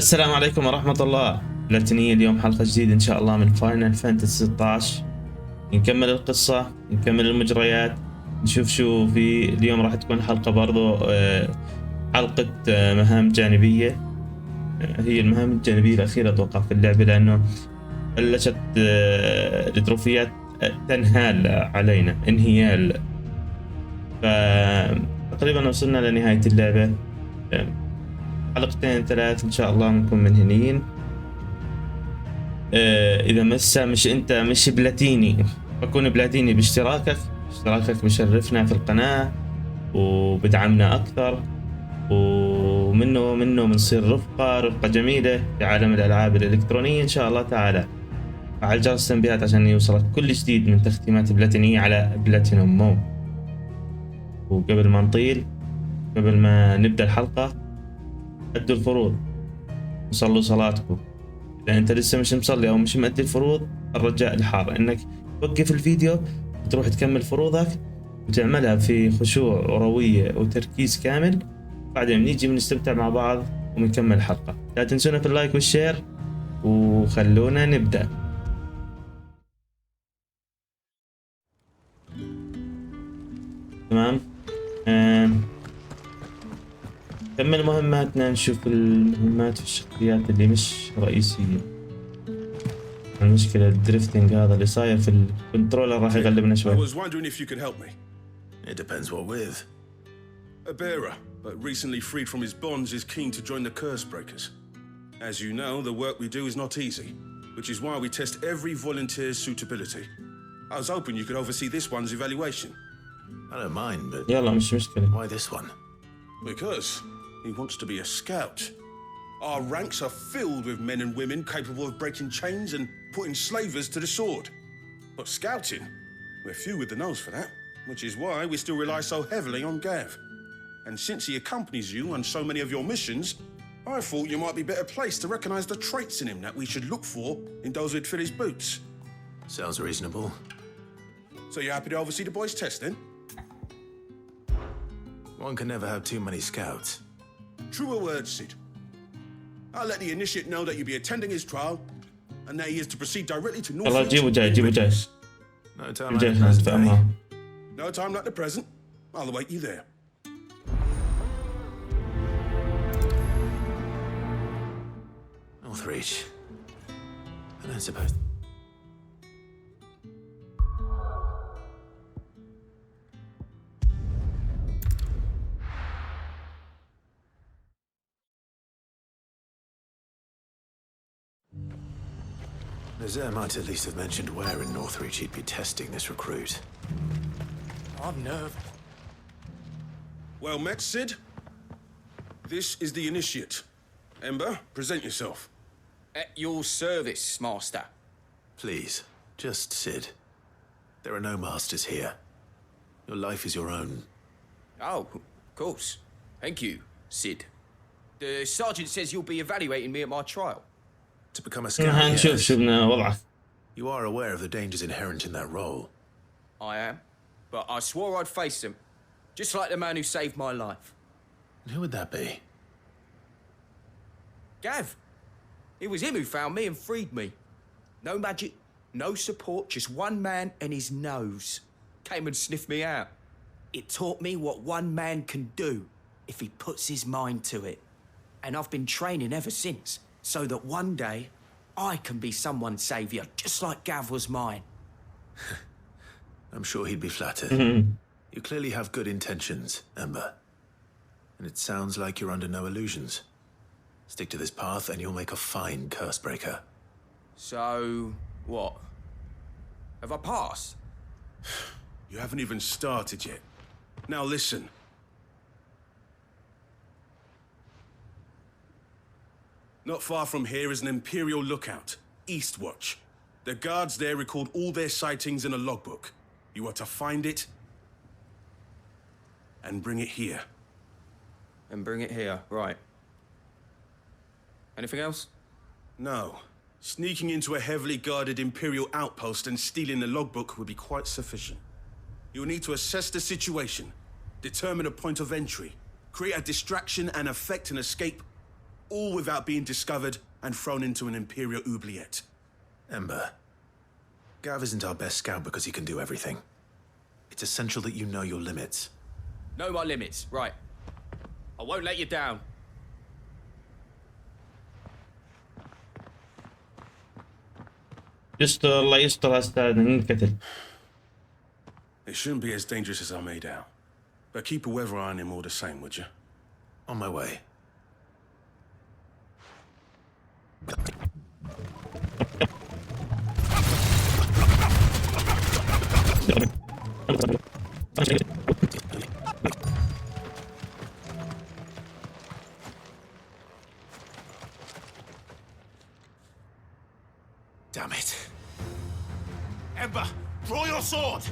السلام عليكم ورحمة الله. بلاتينية اليوم حلقة جديدة إن شاء الله من فاينل فانتسي 16. نكمل القصة، نكمل المجريات، نشوف شو في اليوم. راح تكون حلقة برضو حلقة مهام جانبية. هي المهام الجانبية الأخيرة أتوقع في اللعبة، لأنه بلشت التروفيات تنهال علينا انهيال. فتقريبا وصلنا لنهاية اللعبة، حلقتين ثلاث إن شاء الله نكون منهنين. إذا مش أنت مش بلاتيني فكون بلاتيني باشتراكك بشرفنا في القناة وبدعمنا أكثر، ومنه بنصير رفقة جميلة في عالم الألعاب الإلكترونية إن شاء الله تعالى. فعل جرس التنبيهات عشان يوصلك كل جديد من تختيمات بلاتينية على PlatinumMo. وقبل ما نطيل، قبل ما نبدأ الحلقة، أدوا الفروض وصلوا صلاتكم. إذا أنت لسه مش مصلي أو مش مؤدي الفروض، الرجاء الحار إنك توقف الفيديو وتروح تكمل فروضك وتعملها في خشوع وروية وتركيز كامل. بعدين نيجي بنستمتع مع بعض ونكمل الحلقة. لا تنسونا في اللايك والشير، وخلونا نبدأ. تمام، كمل مهماتنا. نشوف المهمات في الشخصيات اللي مش رئيسية. المشكلة الدريفتنج هذا اللي صاير في الكنترولر راح يغلبنا شوي. I was wondering if you could help me. It depends what with. A bearer, but recently freed from his bonds, is keen to join the curse breakers. As you know, the work we do is not easy, which is why we test every volunteer's suitability. I was hoping you could oversee this one's evaluation. I don't mind, but يلا مش مشكلة. why this one? Because he wants to be a scout. Our ranks are filled with men and women capable of breaking chains and putting slavers to the sword. But scouting, we're few with the nose for that, which is why we still rely so heavily on Gav. And since he accompanies you on so many of your missions, I thought you might be better placed to recognize the traits in him that we should look for in those who'd fill his boots. Sounds reasonable. So you're happy to oversee the boys' test then? One can never have too many scouts. Truer words, Sid. I'll let the initiate know that you'll be attending his trial and that he is to proceed directly to يلا جيبوا جاي. No time like the present day. No time like the present. I'll await you there. Northreach. I don't suppose. Nazir might at least have mentioned where in Northreach he'd be testing this recruit. I'm nervous. Well met, Sid. This is the initiate. Ember, present yourself. At your service, Master. Please, just Sid. There are no masters here. Your life is your own. Oh, of course. Thank you, Sid. The sergeant says you'll be evaluating me at my trial. To become a scout, هنشوف yes. شو بدنا وضعك. You are aware of the dangers inherent in that role. I am. But I swore I'd face them. Just like the man who saved my life. And who would that be? Gav. It was him who found me and freed me. No magic, no support, just one man and his nose. Came and sniffed me out. It taught me what one man can do if he puts his mind to it. And I've been training ever since, so that one day I can be someone's saviour, just like Gav was mine. I'm sure he'd be flattered. You clearly have good intentions, Ember. And it sounds like you're under no illusions. Stick to this path and you'll make a fine curse breaker. So, what? Have I passed? You haven't even started yet. Now listen. Not far from here is an Imperial lookout, Eastwatch. The guards there record all their sightings in a logbook. You are to find it and bring it here. And bring it here, right. Anything else? No. Sneaking into a heavily guarded Imperial outpost and stealing the logbook would be quite sufficient. You'll need to assess the situation, determine a point of entry, create a distraction and effect an escape, all without being discovered and thrown into an Imperial oubliette. Ember, Gav isn't our best scout because he can do everything. It's essential that you know your limits. Know my limits, right. I won't let you down. يستر الله يستر استاذ ننقتل. It shouldn't be as dangerous as I made out. But keep a weather eye on him all the same, would you? On my way. Damn it. Ember, draw your sword!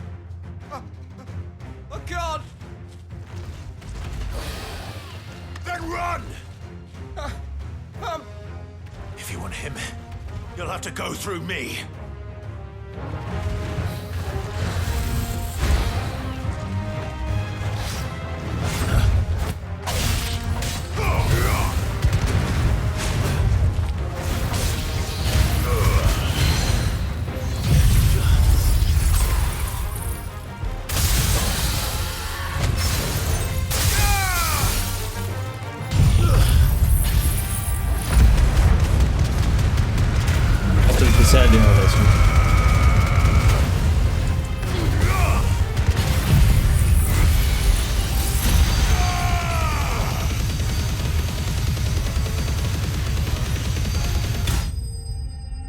I can't! Then run! If you want him, you'll have to go through me. التسالي هذا اسمه.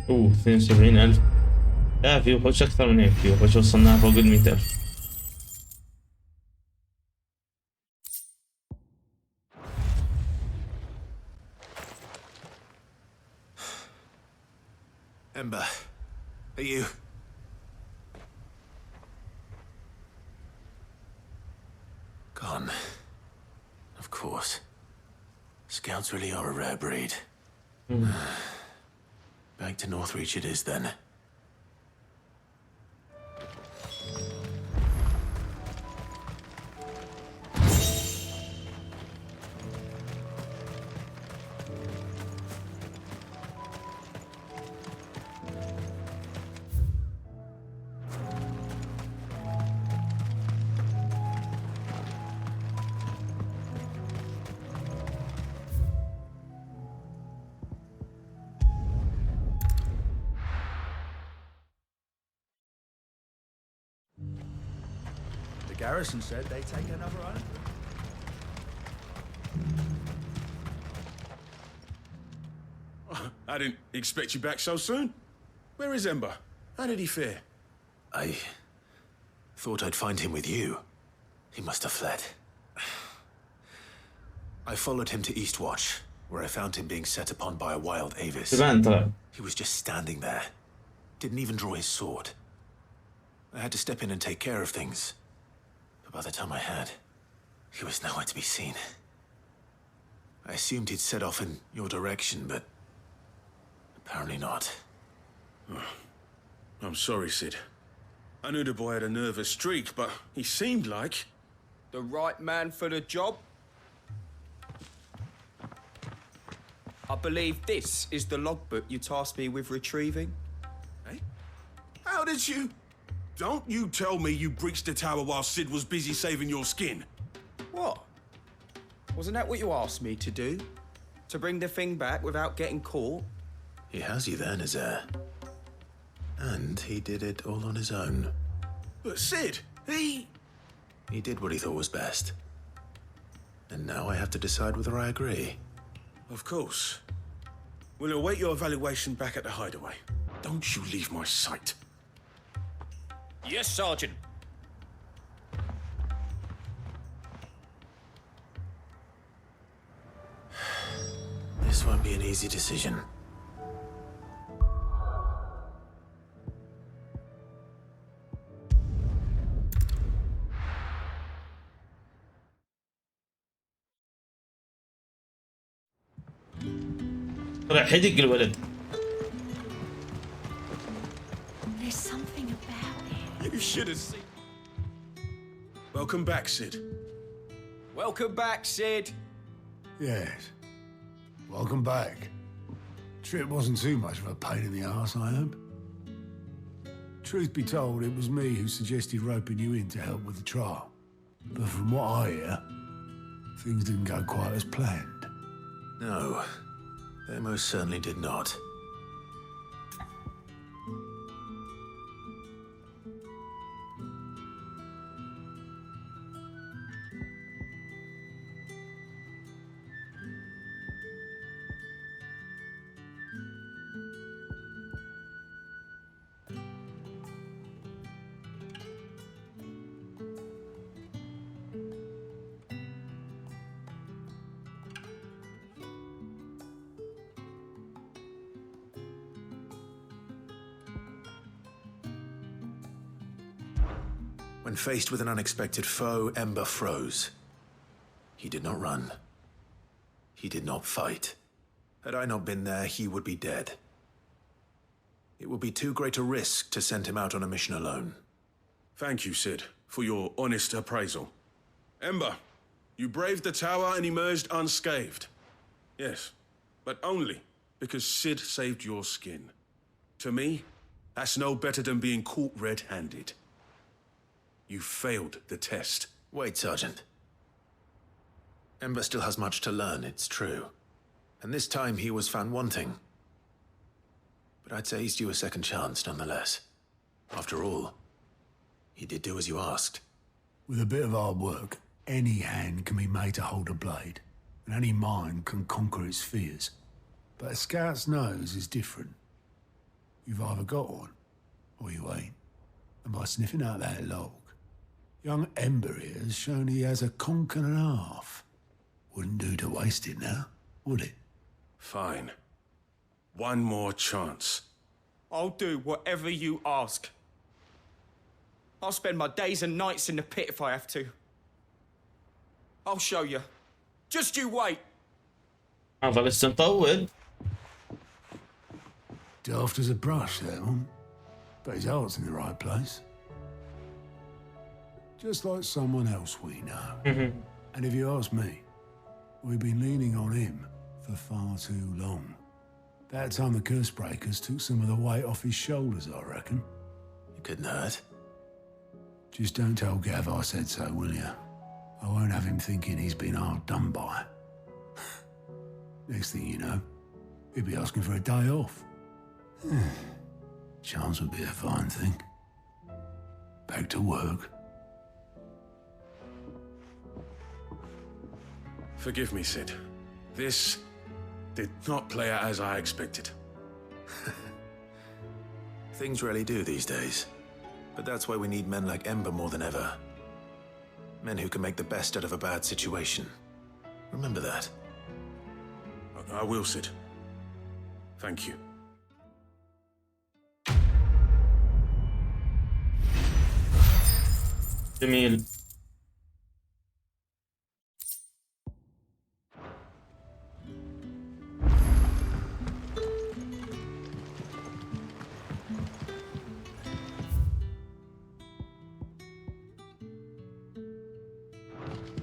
اوه 72,000. لا في وحوش اكثر من هيك، في وحوش وصلناها فوق 100,000. Ember, are you... Gone. Of course. Scouts really are a rare breed. Back to Northreach it is then. Garrison said they take another island. I didn't expect you back so soon. Where is Ember? How did he fare? I thought I'd find him with you. He must have fled. I followed him to Eastwatch, where I found him being set upon by a wild Avis. He was just standing there. Didn't even draw his sword. I had to step in and take care of things. But by the time I had, he was nowhere to be seen. I assumed he'd set off in your direction, but apparently not. I'm sorry, Sid. I knew the boy had a nervous streak, but he seemed like... The right man for the job? I believe this is the logbook you tasked me with retrieving. Hey? How did you... Don't you tell me you breached the tower while Sid was busy saving your skin. What? Wasn't that what you asked me to do? To bring the thing back without getting caught? He has you there, Nazaire. And he did it all on his own. But Sid, he did what he thought was best. And now I have to decide whether I agree. Of course. We'll await your evaluation back at the hideaway. Don't you leave my sight. Yes, Sergeant. This won't be an easy decision. راح حدق الولد. There's something about it. You should have seen. Welcome back, Sid. Welcome back, Sid. Yes. Welcome back. Trip wasn't too much of a pain in the arse, I hope. Truth be told, it was me who suggested roping you in to help with the trial. But from what I hear, things didn't go quite as planned. No, they most certainly did not. When faced with an unexpected foe, Ember froze. He did not run. He did not fight. Had I not been there, he would be dead. It would be too great a risk to send him out on a mission alone. Thank you, Sid, for your honest appraisal. Ember, you braved the tower and emerged unscathed. Yes, but only because Sid saved your skin. To me, that's no better than being caught red-handed. You failed the test. Wait, Sergeant. Ember still has much to learn, it's true. And this time he was found wanting. But I'd say he's due a second chance, nonetheless. After all, he did do as you asked. With a bit of hard work, any hand can be made to hold a blade, and any mind can conquer its fears. But a scout's nose is different. You've either got one, or you ain't. And by sniffing out that log, young Ember here has shown he has a conch and a half. Wouldn't do to waste it now, would it? Fine. One more chance. I'll do whatever you ask. I'll spend my days and nights in the pit if I have to. I'll show you. Just you wait. هذا لسه مطول. Daft as a brush, that one. But his heart's in the right place. Just like someone else we know. And if you ask me, we've been leaning on him for far too long. That time the curse breakers took some of the weight off his shoulders, I reckon. It couldn't hurt. Just don't tell Gav I said so, will you? I won't have him thinking he's been hard done by. Next thing you know, he'll be asking for a day off. Chance would be a fine thing. Back to work. Forgive me, Sid. This did not play out as I expected. Things rarely do these days. But that's why we need men like Ember more than ever. Men who can make the best out of a bad situation. Remember that. I will, Sid. Thank you. جميل.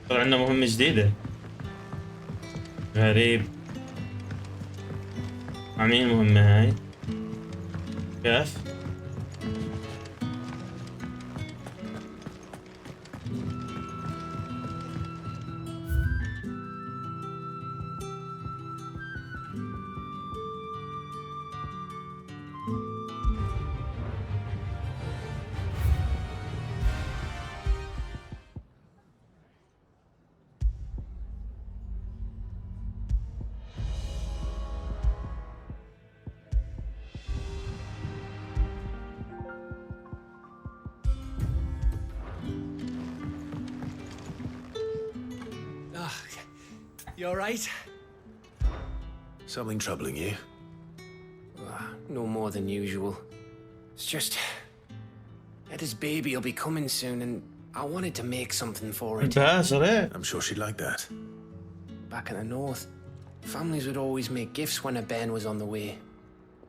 طلع عندنا مهمة جديدة. غريب. مع مين المهمة هاي؟ كيف؟ You alright? Something troubling you? No more than usual. It's just... Eda's baby will be coming soon and I wanted to make something for it. I'm sure she'd like that. Back in the north, families would always make gifts when a bairn was on the way.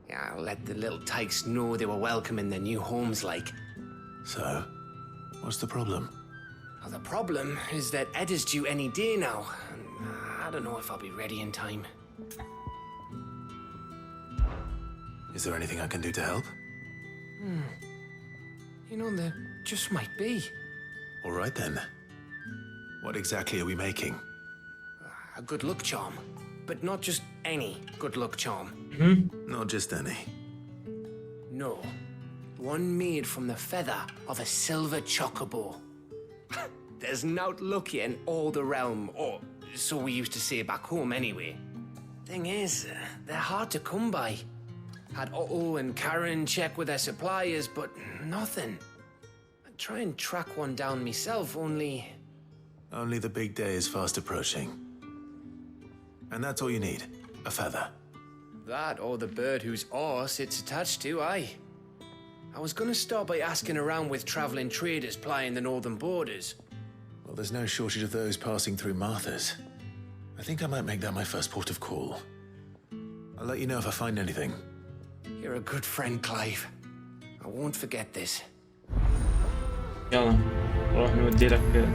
Yeah, let the little tykes know they were welcome in their new homes like. So, what's the problem? Well, the problem is that Eda's due any day now. And I don't know if I'll be ready in time. Is there anything I can do to help? You know, there just might be. All right then. What exactly are we making? A good luck charm. But not just any good luck charm. Not just any. No. One made from the feather of a silver chocobo. There's naught lucky in all the realm, or so we used to say back home anyway. Thing is, they're hard to come by. Had Otto and Karen check with their suppliers, but nothing. I'd try and track one down myself, only... Only the big day is fast approaching. And that's all you need, a feather. That or the bird whose horse it's attached to, aye. I was gonna start by asking around with traveling traders plying the northern borders. Well, there's no shortage of those passing through Martha's. I think I might make that my first port of call. I'll let you know if I find anything. You're a good friend, Clive. I won't forget this. يلا نروح نودي لك.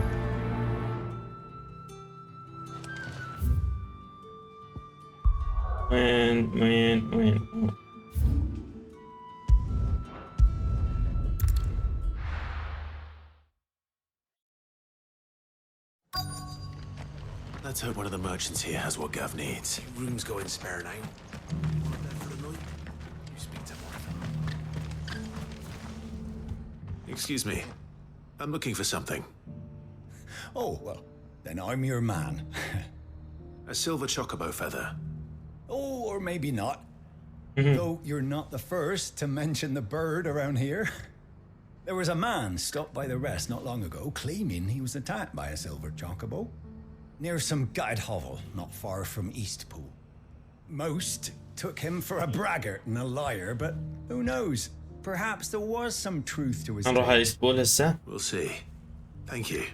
وين Let's hope one of the merchants here has what Gav needs. Room's going spare now. You speak to Martha. Excuse me. I'm looking for something. Oh, well, then I'm your man. A silver chocobo feather. Oh, or maybe not. Though you're not the first to mention the bird around here. There was a man stopped by the rest not long ago claiming he was attacked by a silver chocobo near some gutted hovel not far from Eastpool. Most took him for a braggart and a liar, but who knows? Perhaps there was some truth to his نروح على tale. إسبول هسه. We'll see. Thank you.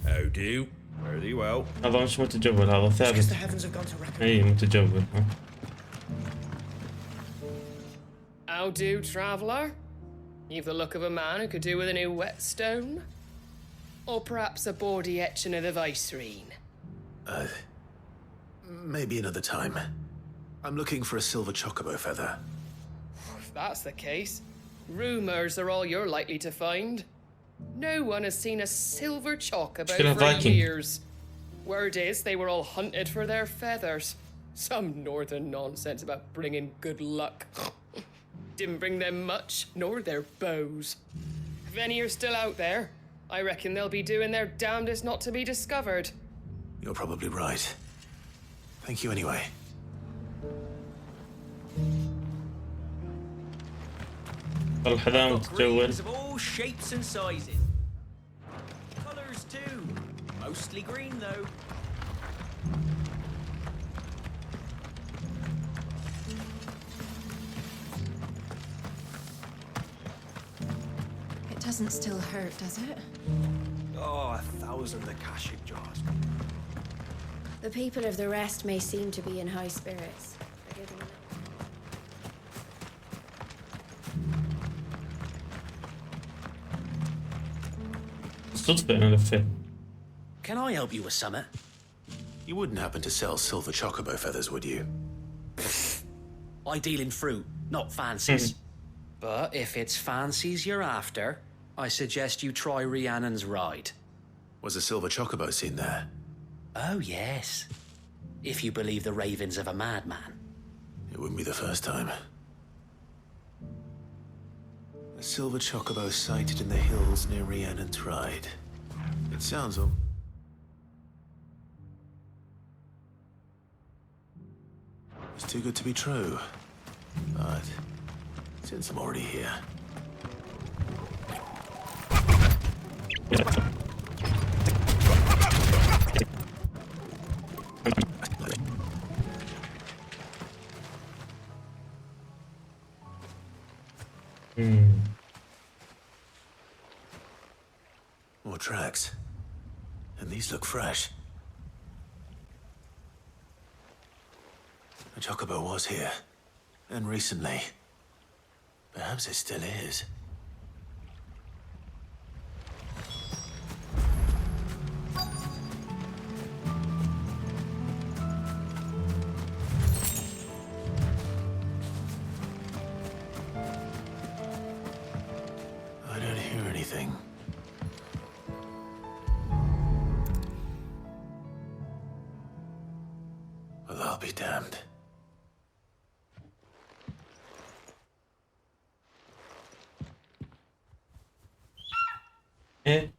How do? Fairly well. هذا مش متجول، هذا Because ثابت. the heavens have gone to record. اي متجول. How do, traveller? You've the look of a man who could do with a new whetstone. Or perhaps a bawdy etching of the Vicerine. Maybe another time. I'm looking for a silver chocobo feather. If that's the case, rumours are all you're likely to find. No one has seen a silver chocobo Still a for Viking. years. Word is they were all hunted for their feathers. Some northern nonsense about bringing good luck. Didn't bring them much, nor their bows. If any are still out there, I reckon they'll be doing their damnedest not to be discovered. You're probably right. Thank you anyway. الحذاء متجول. Greens of all shapes and sizes. Colours too. Mostly green though. It doesn't still hurt, does it? Oh, 1,000 the Kashik jars. The people of the rest may seem to be in high spirits. Forgive me. صدفة أنا لفيت. Can I help you with something? You wouldn't happen to sell silver chocobo feathers, would you? I deal in fruit, not fancies. But if it's fancies you're after, I suggest you try Rhiannon's ride. Was a silver chocobo seen there? Oh, yes. If you believe the ravings of a madman. It wouldn't be the first time. A silver chocobo sighted in the hills near Rhiannon's Ride. It sounds all... It's too good to be true. But since I'm already here... More tracks. And these look fresh. A chocobo was here. And recently. Perhaps it still is. I don't hear anything. Well, I'll be damned. ايه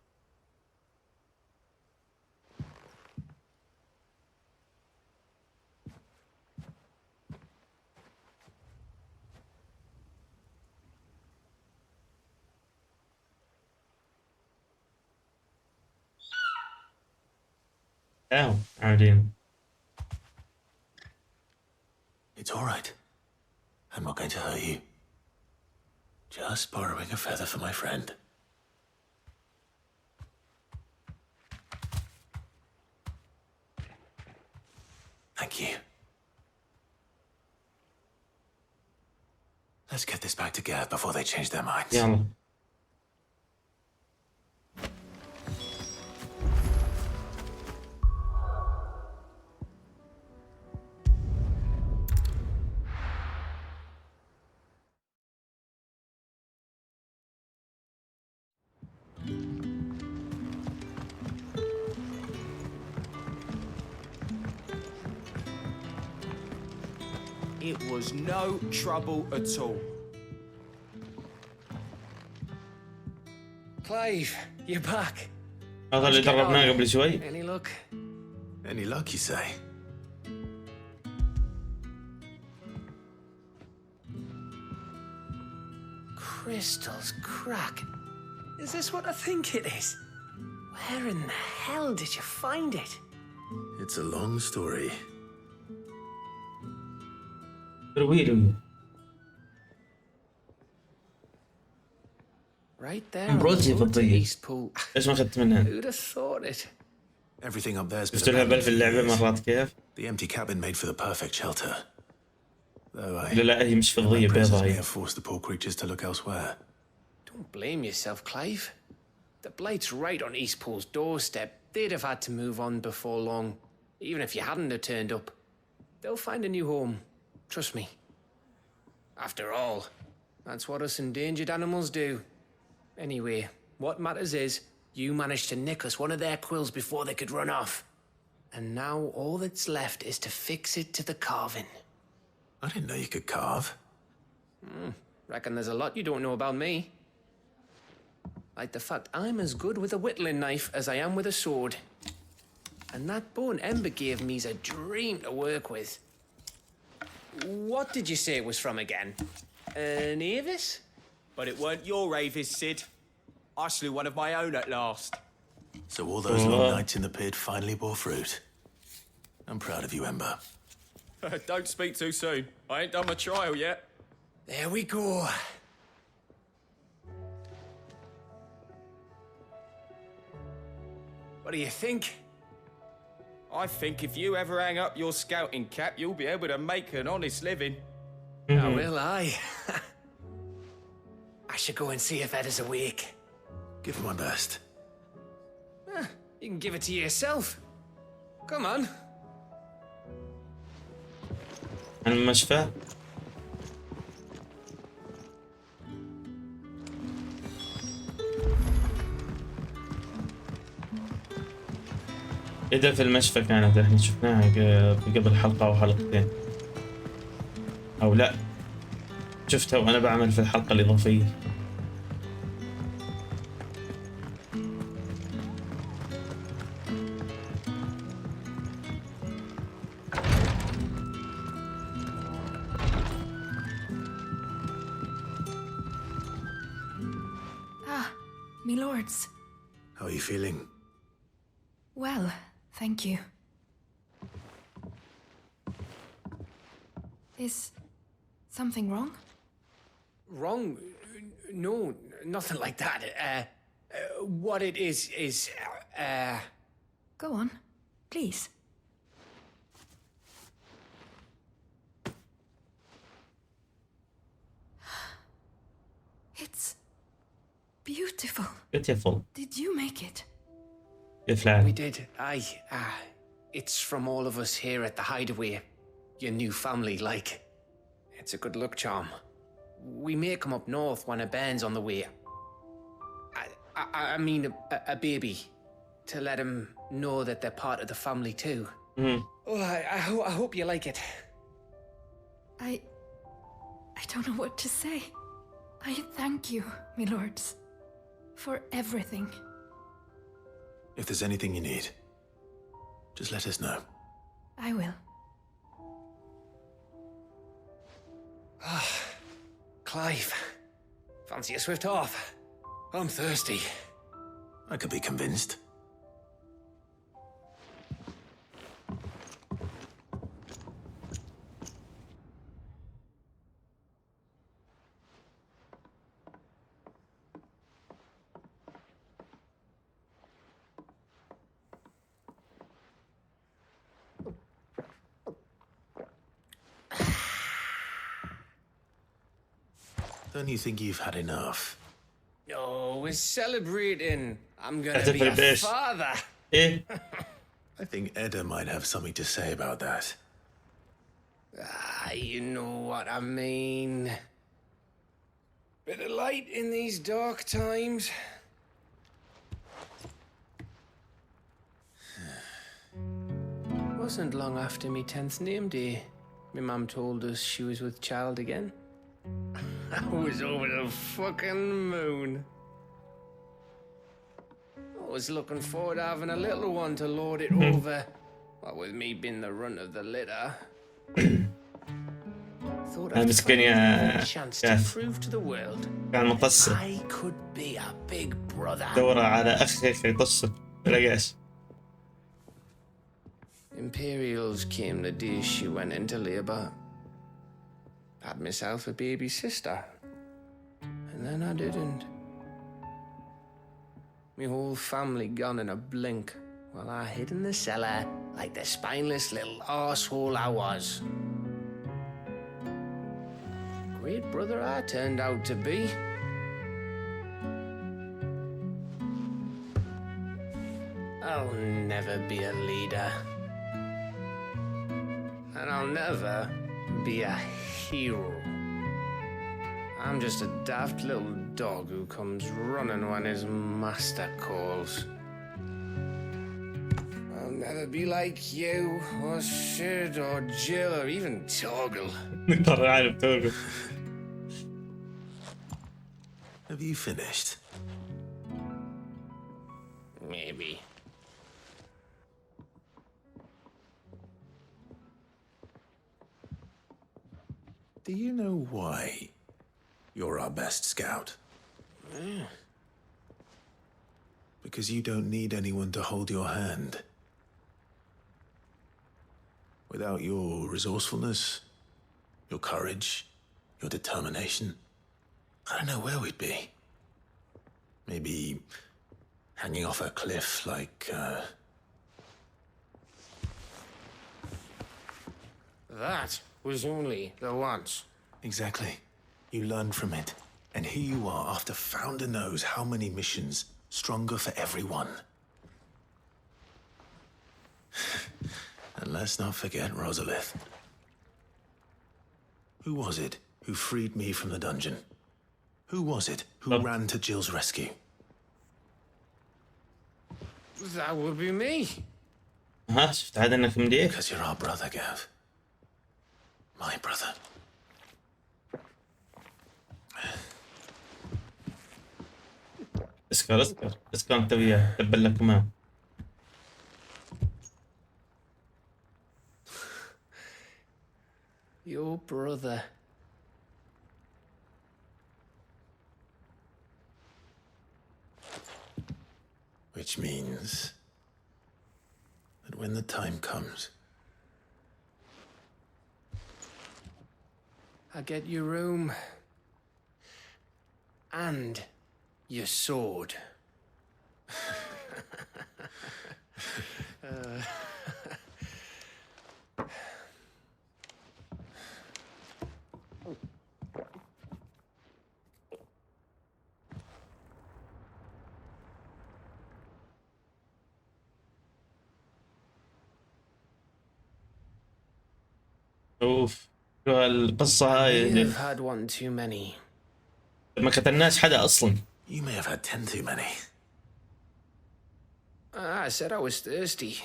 عاملين. It's all right. I'm not going to hurt you. Just borrowing a feather for my friend. Thank you. Let's get this back to Gav before they change their minds. يلا. It was no trouble at all. Clive, you're back. هذا اللي دربناه قبل شوي. Any luck? Any luck, you say? Crystals crack. Is this what I think it is? Where in the hell did you find it? It's a long story. Right there on مبروزي the road to فضية. East Pool. ايش ما اخذت منها؟ Who'd have thought it? Everything up there's been شفت الهبل في اللعبة abandoned for مرات years. كيف؟ The empty cabin made for the perfect shelter. Though I لا هي مش فضية my presence بيضة may هي. have forced the poor creatures to look elsewhere. Don't blame yourself, Clive. The Blight's right on East Pool's doorstep. They'd have had to move on before long. Even if you hadn't have turned up. They'll find a new home. Trust me. After all, that's what us endangered animals do. Anyway, what matters is, you managed to nick us one of their quills before they could run off. And now all that's left is to fix it to the carving. I didn't know you could carve. Reckon there's a lot you don't know about me. Like the fact I'm as good with a whittling knife as I am with a sword. And that bone Ember gave me's a dream to work with. What did you say it was from again? An Avis? But it weren't your Avis, Sid. I slew one of my own at last. So all those long nights in the pit finally bore fruit. I'm proud of you, Ember. Don't speak too soon. I ain't done my trial yet. There we go. What do you think? I think if you ever hang up your scouting cap, you'll be able to make an honest living. Oh, will I? I should go and see if Ed is awake. Give him my best. You can give it to yourself. Come on. المشفى. إذا في المشفى كانت احنا شفناها قبل حلقة أو حلقتين أو لا شفتها وأنا بعمل في الحلقة الإضافية. Me lords. How are you feeling? Well, thank you. Is something wrong? Wrong? No, nothing like that. what it is, Go on, please. It's beautiful. Beautiful. Did you make it? We did. It's from all of us here at the Hideaway. Your new family, like. It's a good luck charm. We may come up north when a band's on the way. I mean a baby. To let him know that they're part of the family too. Oh, I hope you like it. I don't know what to say. I thank you, my lords, for everything. If there's anything you need, just let us know. I will. Clive, fancy a swift off? I'm thirsty. I could be convinced. Don't you think you've had enough? Oh, we're celebrating. I'm gonna be a father. I think Edda might have something to say about that. You know what I mean. Bit of light in these dark times. Wasn't long after me 10th name day, my mum told us she was with child again. I was over the fucking moon. I was looking forward to having a little one to lord it over. What with me being the runt of the litter. Thought I'd find a chance to prove to the world I could be a big brother. دورة على أخيك يطصك بلاقاش. Imperials came the day she went into labour. Had myself a baby sister. And then I didn't. My whole family gone in a blink, while I hid in the cellar like the spineless little arsehole I was. Great brother I turned out to be. I'll never be a leader. And I'll never be a hero. I'm just a daft little dog who comes running when his master calls. I'll never be like you, or Sid, or Jill, or even Torgal. Have you finished? Maybe. Do you know why you're our best scout? Yeah. Because you don't need anyone to hold your hand. Without your resourcefulness, your courage, your determination, I don't know where we'd be. Maybe hanging off a cliff like, That was only the once. Exactly. You learned from it. And here you are after Founder knows how many missions, stronger for everyone. And let's not forget Rosalith. Who was it who freed me from the dungeon? Who was it who ran to Jill's rescue? That would be me. شفت عاد انك مدير. Because you're our brother, Gav. My brother. اسكر انت وياه تبل لك كمان. Your brother. Which means that when the time comes, I get your room. And your sword. اوف شو هالقصة هاي. You've had one too many. ما قتلناش حدا اصلا. You may have had 10 too many. I said I was thirsty.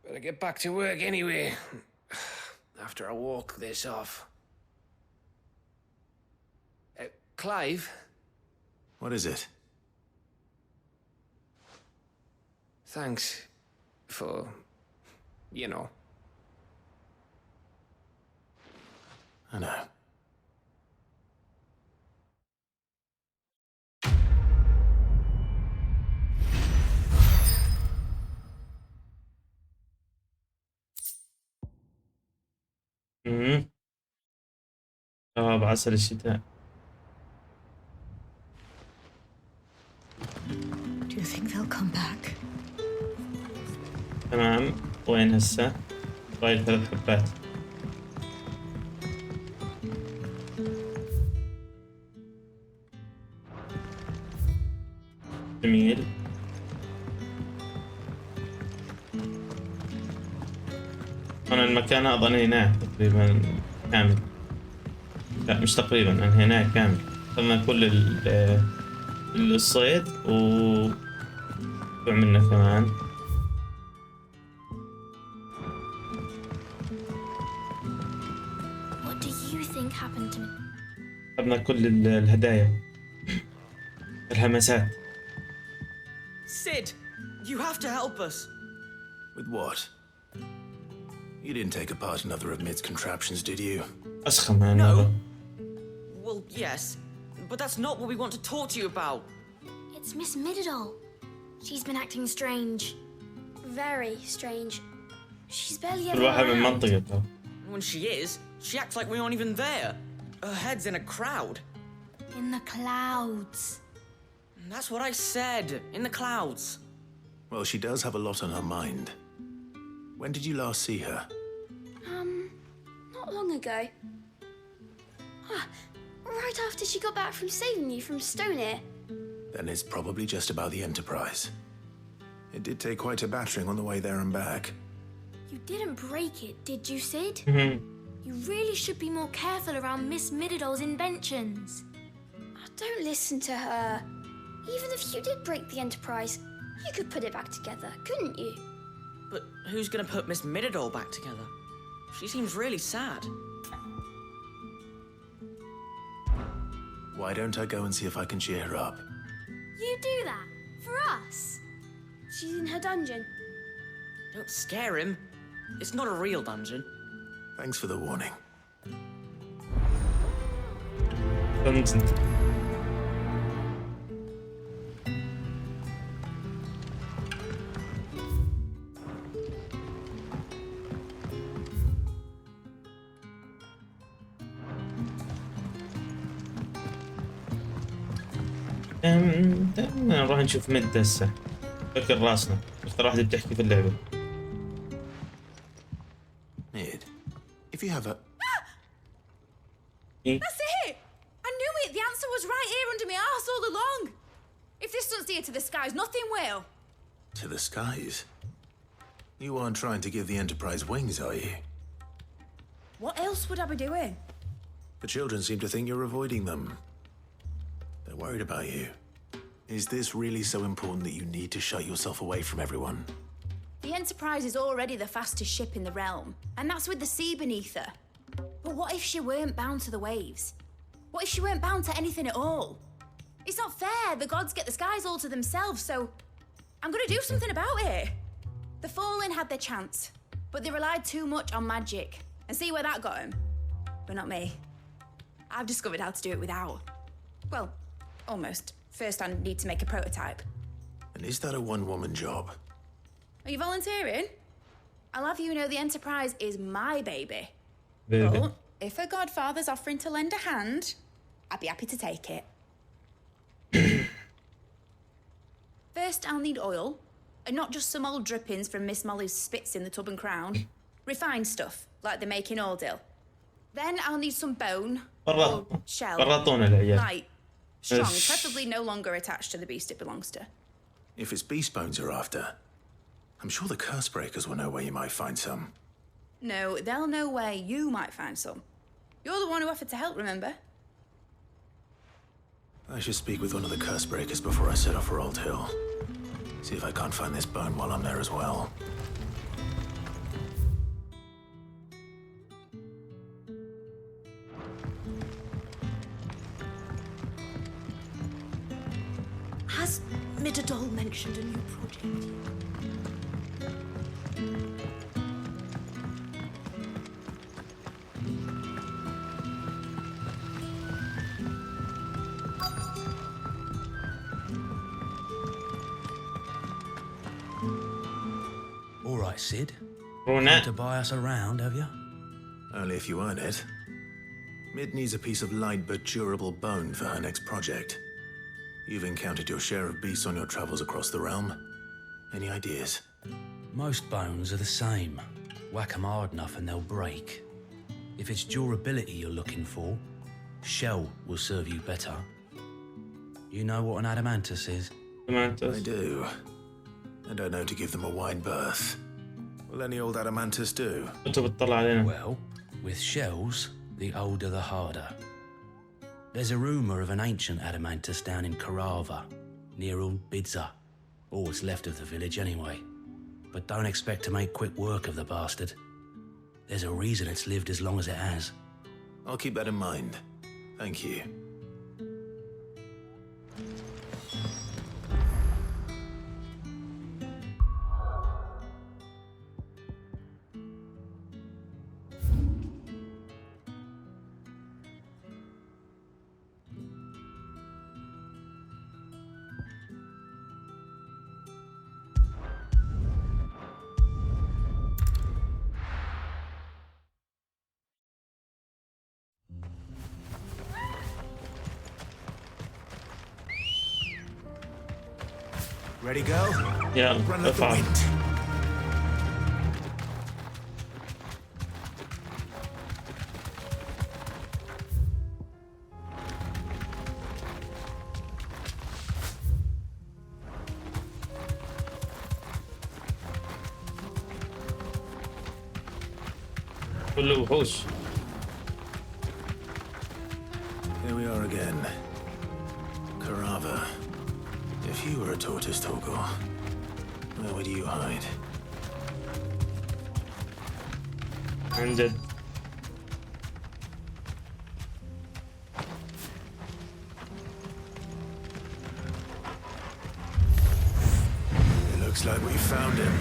Better get back to work anyway. After I walk this off. Clive? What is it? Thanks for, you know. I know. بعسل الشتاء. Do you think they'll come back? تمام وين هسه؟ باقي 3 حبات. جميل. أنا المكان أظن تقريبا كامل. لا مش تقريبا، أنا هنا كامل. أخذنا كل الصيد وعملنا كمان. What do you think happened to me? أخذنا كل الهدايا، الهمسات. Sid, you have to help us. With what? You didn't take apart another of Mid's contraptions, did you? أسخن من No. هذا. Well, yes, but that's not what we want to talk to you about. It's Miss Middledal. She's been acting strange. Very strange. She's barely ever الواحد من around. منطقته. When she is, she acts like we aren't even there. Her head's in a crowd. In the clouds. That's what I said. In the clouds. Well, she does have a lot on her mind. When did you last see her? Not long ago. Right after she got back from saving you from Stoneham. Then it's probably just about the Enterprise. It did take quite a battering on the way there and back. You didn't break it, did you, Sid? You really should be more careful around Miss Middledal's inventions. Don't listen to her. Even if you did break the Enterprise, you could put it back together, couldn't you? But who's gonna put Miss Middledal back together? She seems really sad. Why don't I go and see if I can cheer her up? You do that? For us? She's in her dungeon. Don't scare him. It's not a real dungeon. Thanks for the warning. نروح نشوف مد هسه. فكر راسنا اكثر واحدة بتحكي في اللعبة. Mid, if you have a... That's it! I knew it! The answer was right here under my arse all along! If this doesn't steer to the skies, nothing will! To the skies? You aren't trying to give the Enterprise wings, are you? What else would I be doing? The children seem to think you're avoiding them. They're worried about you. Is this really so important that you need to shut yourself away from everyone? The Enterprise is already the fastest ship in the realm, and that's with the sea beneath her. But what if she weren't bound to the waves? What if she weren't bound to anything at all? It's not fair. The gods get the skies all to themselves, so I'm gonna do something about it. The Fallen had their chance, but they relied too much on magic. And see where that got them? But not me. I've discovered how to do it without. Well, almost. First, I need to make a prototype. And is that a one-woman job? Are you volunteering? I'll have you know the Enterprise is my baby. Baby. But if her godfather's offering to lend a hand, I'd be happy to take it. First, I'll need oil, and not just some old drippings from Miss Molly's spits in the tub and crown. Refined stuff, like they make in Ordil. Then I'll need some bone, or shell, light, strong, preferably no longer attached to the beast it belongs to. If it's beast bones you're after, I'm sure the curse breakers will know where you might find some. No, they'll know where you might find some. You're the one who offered to help, remember? I should speak with one of the curse breakers before I set off for Old Hill. See if I can't find this bone while I'm there as well. Has Midadol mentioned a new project? All right, Sid. Brunette. To buy us around, have you? Only if you earn it. Mid needs a piece of light but durable bone for her next project. You've encountered your share of beasts on your travels across the realm. Any ideas? Most bones are the same. Whack 'em hard enough and they'll break. If it's durability you're looking for, shell will serve you better. You know what an adamantus is? adamantus. I do. And I know to give them a wide berth. Will any old adamantus do? Well, with shells, the older the harder. There's a rumour of an ancient adamantus down in Karava, near Bidza. All what's left of the village anyway. But don't expect to make quick work of the bastard. There's a reason it's lived as long as it has. I'll keep that in mind. Thank you. Ready, go? Yeah, Run like the wind. كله وحوش. Here we are again. Karava. If you were a tortoise, Togo, where would you hide? عن جد. It looks like we found him.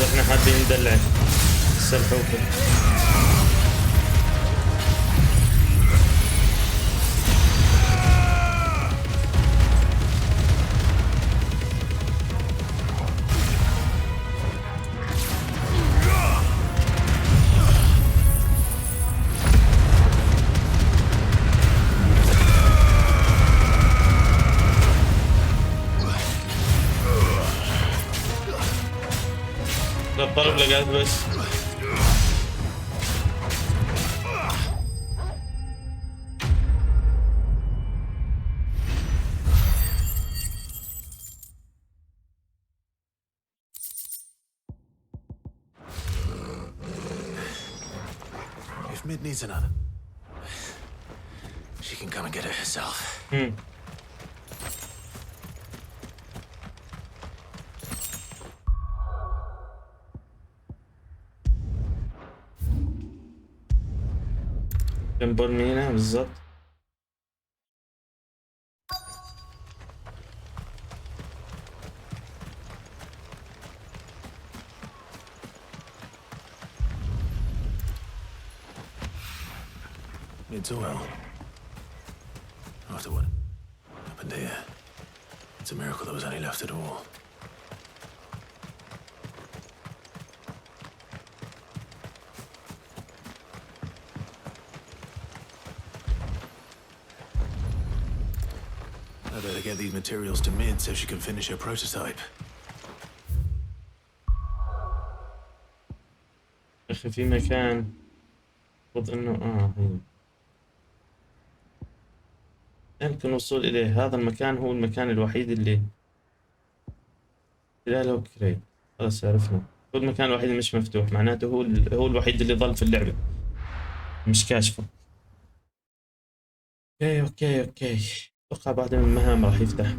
احنا حابين ندلع السلحوفة. الضرب لقاعد بس. If Mid needs another, she can come and get it herself. جنب المينا بالضبط. Mid's oil. After what happened here, it's a miracle there was any left at all. I better get these materials to Mid so she can finish her prototype. أخي في مكان المفروض إنه هنا يمكن الوصول إليه. هذا المكان هو المكان الوحيد اللي له كريد. خلاص عرفنا، هو المكان الوحيد اللي مش مفتوح، معناته هو الوحيد اللي ظل في اللعبة مش كاشفه. اوكي اتوقع بعد من المهام راح يفتح.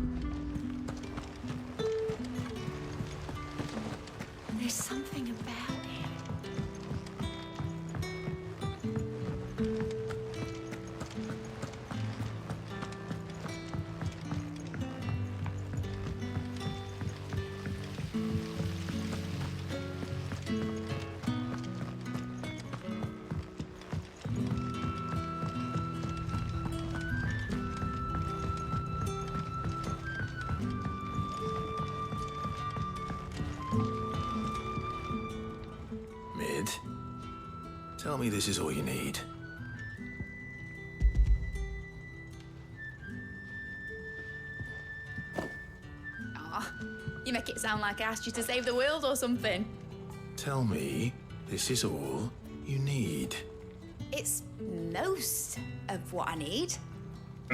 Tell me this is all you need. You make it sound like I asked you to save the world or something. Tell me this is all you need. It's most of what I need.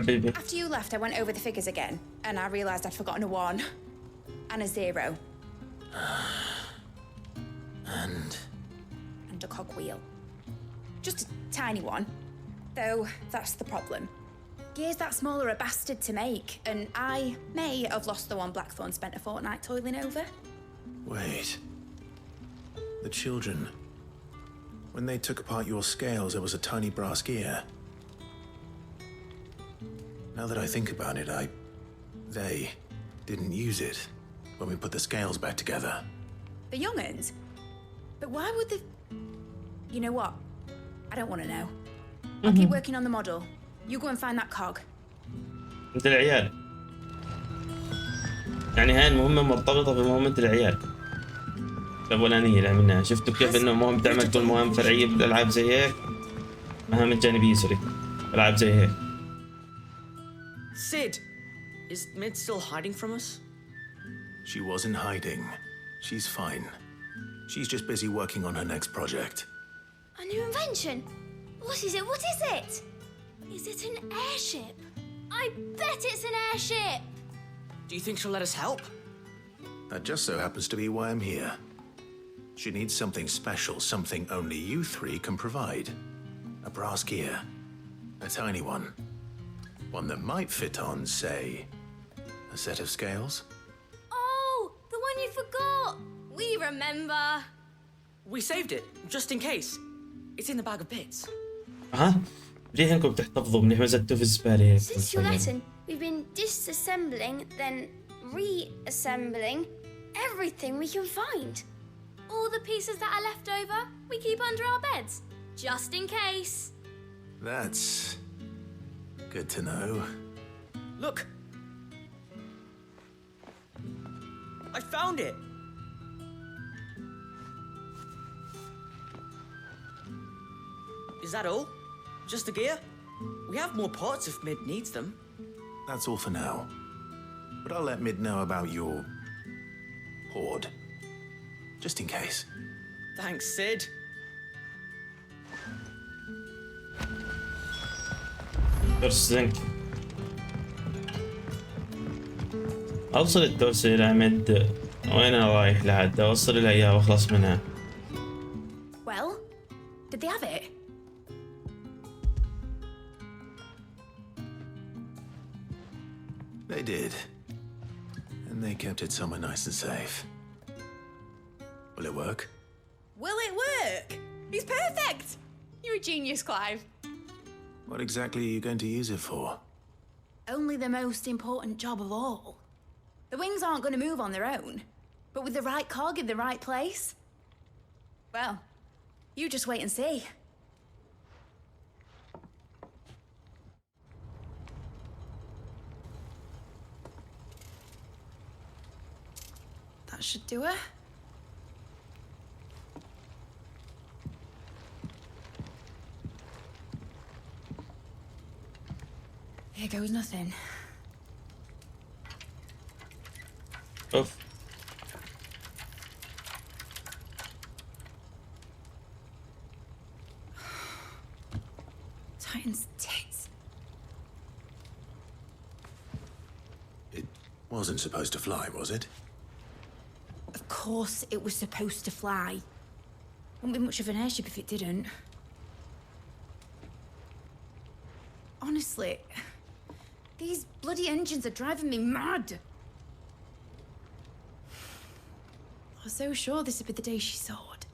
Baby. After you left, I went over the figures again, and I realised I'd forgotten a 1 and a 0. And a cogwheel. Just a tiny one. Though, that's the problem. Gears that small are a bastard to make, and I may have lost the one Blackthorn spent a fortnight toiling over. Wait. The children. When they took apart your scales, there was a tiny brass gear. Now that I think about it, they didn't use it when we put the scales back together. The young'uns? But why would the... You know what? I don't want to know. I'll keep working on the model. You go and find that cog. انت العيال. يعني هاي المهمة مرتبطة بمهمة العيال الأولانية اللي عملناها. شفتوا كيف إنه مهم تعمل كل مهام فرعية بالألعاب زي هيك؟ مهام الجانبية ألعاب زي هيك. Sid, is Mid still hiding from us? She wasn't hiding. She's fine. She's just busy working on her next project. A new invention? What is it? What is it? Is it an airship? I bet it's an airship! Do you think she'll let us help? That just so happens to be why I'm here. She needs something special, something only you three can provide. A brass gear. A tiny one. One that might fit on, say, a set of scales. Oh, the one you forgot! We remember. We saved it, just in case. It's in the bag of bits. ليه انكم بتحتفظوا منيح ما زدتوا في الزبالة هيك؟ Since your lesson, we've been disassembling, then reassembling everything we can find. All the pieces that are left over, we keep under our beds, just in case. That's good to know. Look! I found it! Is that all? Just the gear? We have more parts if Mid needs them. That's all for now. But I'll let Mid know about your hoard. Just in case. Thanks, Sid. ترس زنك. أوصل الترس إلى مد. وين أنا رايح لحد؟ أوصل إلى إياه وأخلص منها. Well, did they have it? They did. And they kept it somewhere nice and safe. Will it work? Will it work? It's perfect! You're a genius, Clive. What exactly are you going to use it for? Only the most important job of all. The wings aren't going to move on their own, but with the right cog in the right place, well, you just wait and see. That should do it. Here goes nothing. اوف. Titan's tits. It wasn't supposed to fly, was it? Of course it was supposed to fly. Wouldn't be much of an airship if it didn't. Honestly, these bloody engines are driving me mad. I was so sure this would be the day she soared.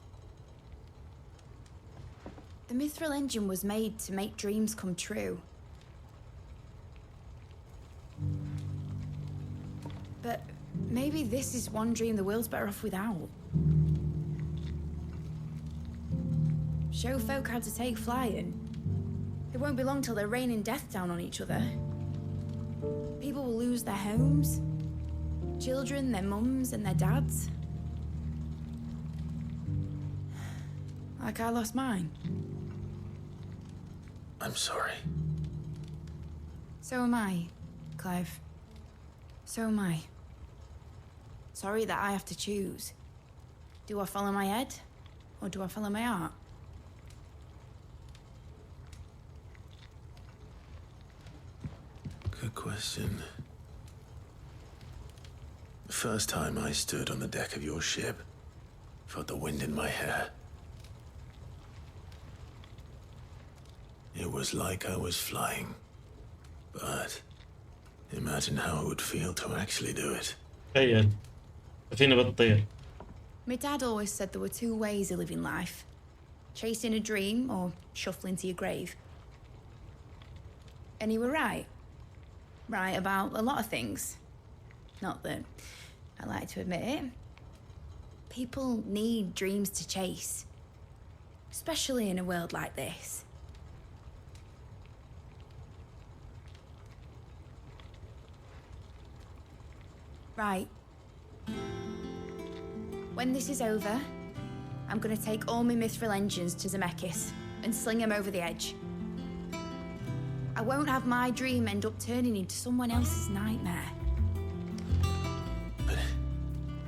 The mithril engine was made to make dreams come true. But maybe this is one dream the world's better off without. Show folk how to take flying. It won't be long till they're raining death down on each other. People will lose their homes. Children, their mums and their dads. Like I lost mine. I'm sorry. So am I, Clive. So am I. Sorry that I have to choose. Do I follow my head, or do I follow my heart? Good question. The first time I stood on the deck of your ship, felt the wind in my hair. It was like I was flying. But imagine how it would feel to actually do it. تخيل سفينة بتطير. My dad always said there were two ways of living life. Chasing a dream or shuffling to your grave. And he were right. Right about a lot of things. Not that I like to admit it. People need dreams to chase. Especially in a world like this. Right. When this is over, I'm gonna take all my mithril engines to Zemeckis and sling them over the edge. I won't have my dream end up turning into someone else's nightmare. But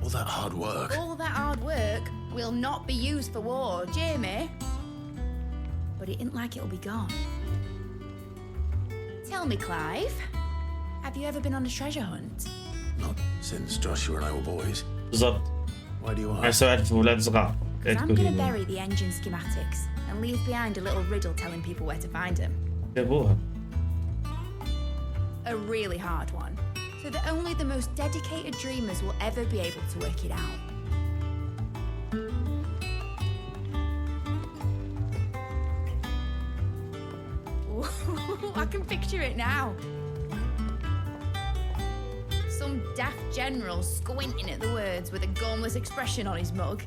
all that hard work... All that hard work will not be used for war, Jamie. But it isn't like it'll be gone. Tell me, Clive, have you ever been on a treasure hunt? Not since Joshua and I were boys. بالضبط. Why do you أنا ask? سأعرف أولاد صغار. I'm gonna bury the engine schematics and leave behind a little riddle telling people where to find them. جابوها. A really hard one, so that only the most dedicated dreamers will ever be able to work it out. Ooh, I can picture it now. Some daft general squinting at the words with a gormless expression on his mug.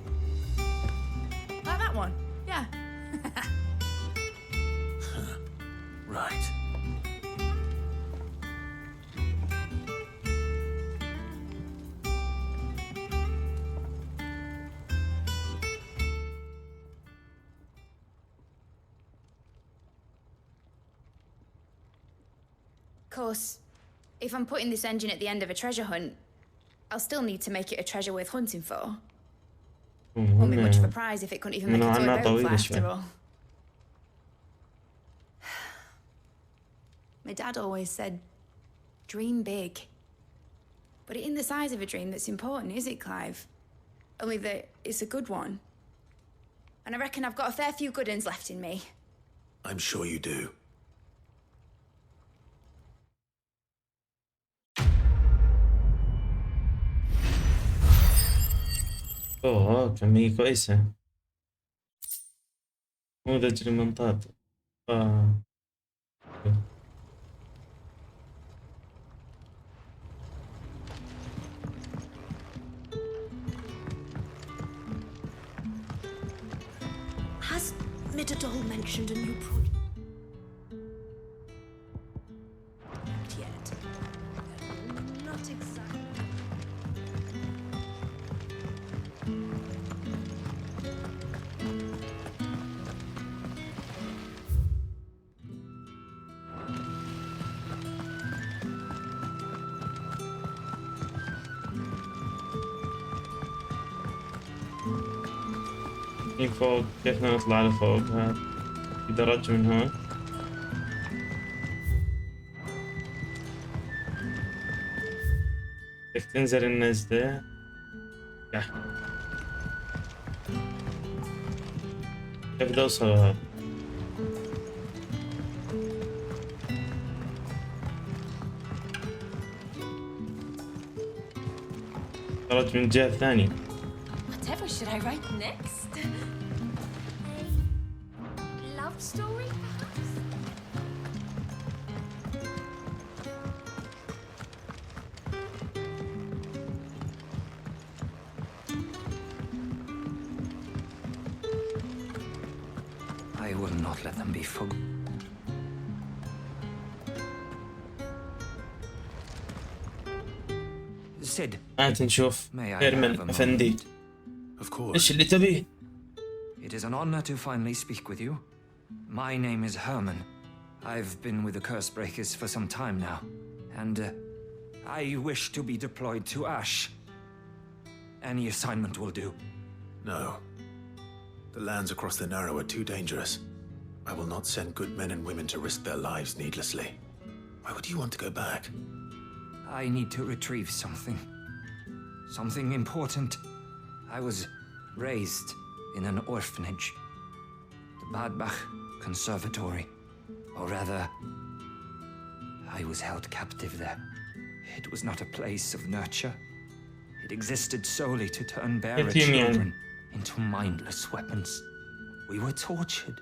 Like that one, yeah. Right. Of course, if I'm putting this engine at the end of a treasure hunt, I'll still need to make it a treasure worth hunting for. Won't be much of a prize if it couldn't even make a toy boat fly after all. My dad always said, dream big. But it ain't the size of a dream that's important, is it, Clive? Only that it's a good one. And I reckon I've got a fair few good uns left in me. I'm sure you do. اوه كمية كويسة. نموذج المنطاد. آه. Has Midadol mentioned a new project? Yet. Not exactly. من فوق كيف نطلع لفوق؟ ها في درج من هون. بدك تنزل النزلة. كيف بدي اوصل هذا؟ درج من الجهة الثانية. Whatever should I write next? A love story, perhaps? I will not let them be forgotten. Sid. نشوف هيرمان أفندي. Of course. إيش اللي تبيه؟ It is an honor to finally speak with you. My name is Herman. I've been with the Cursebreakers for some time now, and I wish to be deployed to Ash. Any assignment will do. No. The lands across the Narrow are too dangerous. I will not send good men and women to risk their lives needlessly. Why would you want to go back? I need to retrieve something. Something important. I was raised in an orphanage. The Badbach Conservatory. Or rather, I was held captive there. It was not a place of nurture. It existed solely to turn bearer children into mindless weapons. We were tortured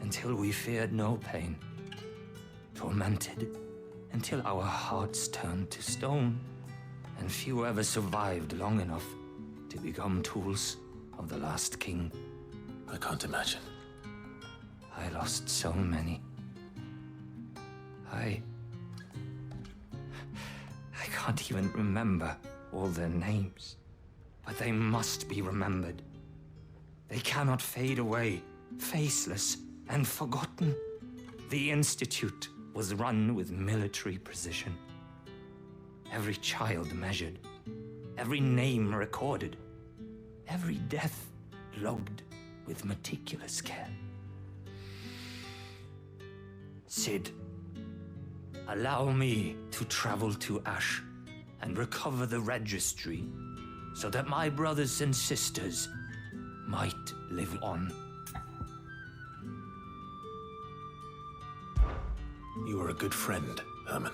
until we feared no pain. Tormented until our hearts turned to stone, and few ever survived long enough to become tools of the last king. I can't imagine. I lost so many. I can't even remember all their names, but they must be remembered. They cannot fade away, faceless and forgotten. The Institute was run with military precision. Every child measured, every name recorded, every death logged with meticulous care. Sid, allow me to travel to Ash and recover the registry so that my brothers and sisters might live on. You are a good friend, Herman.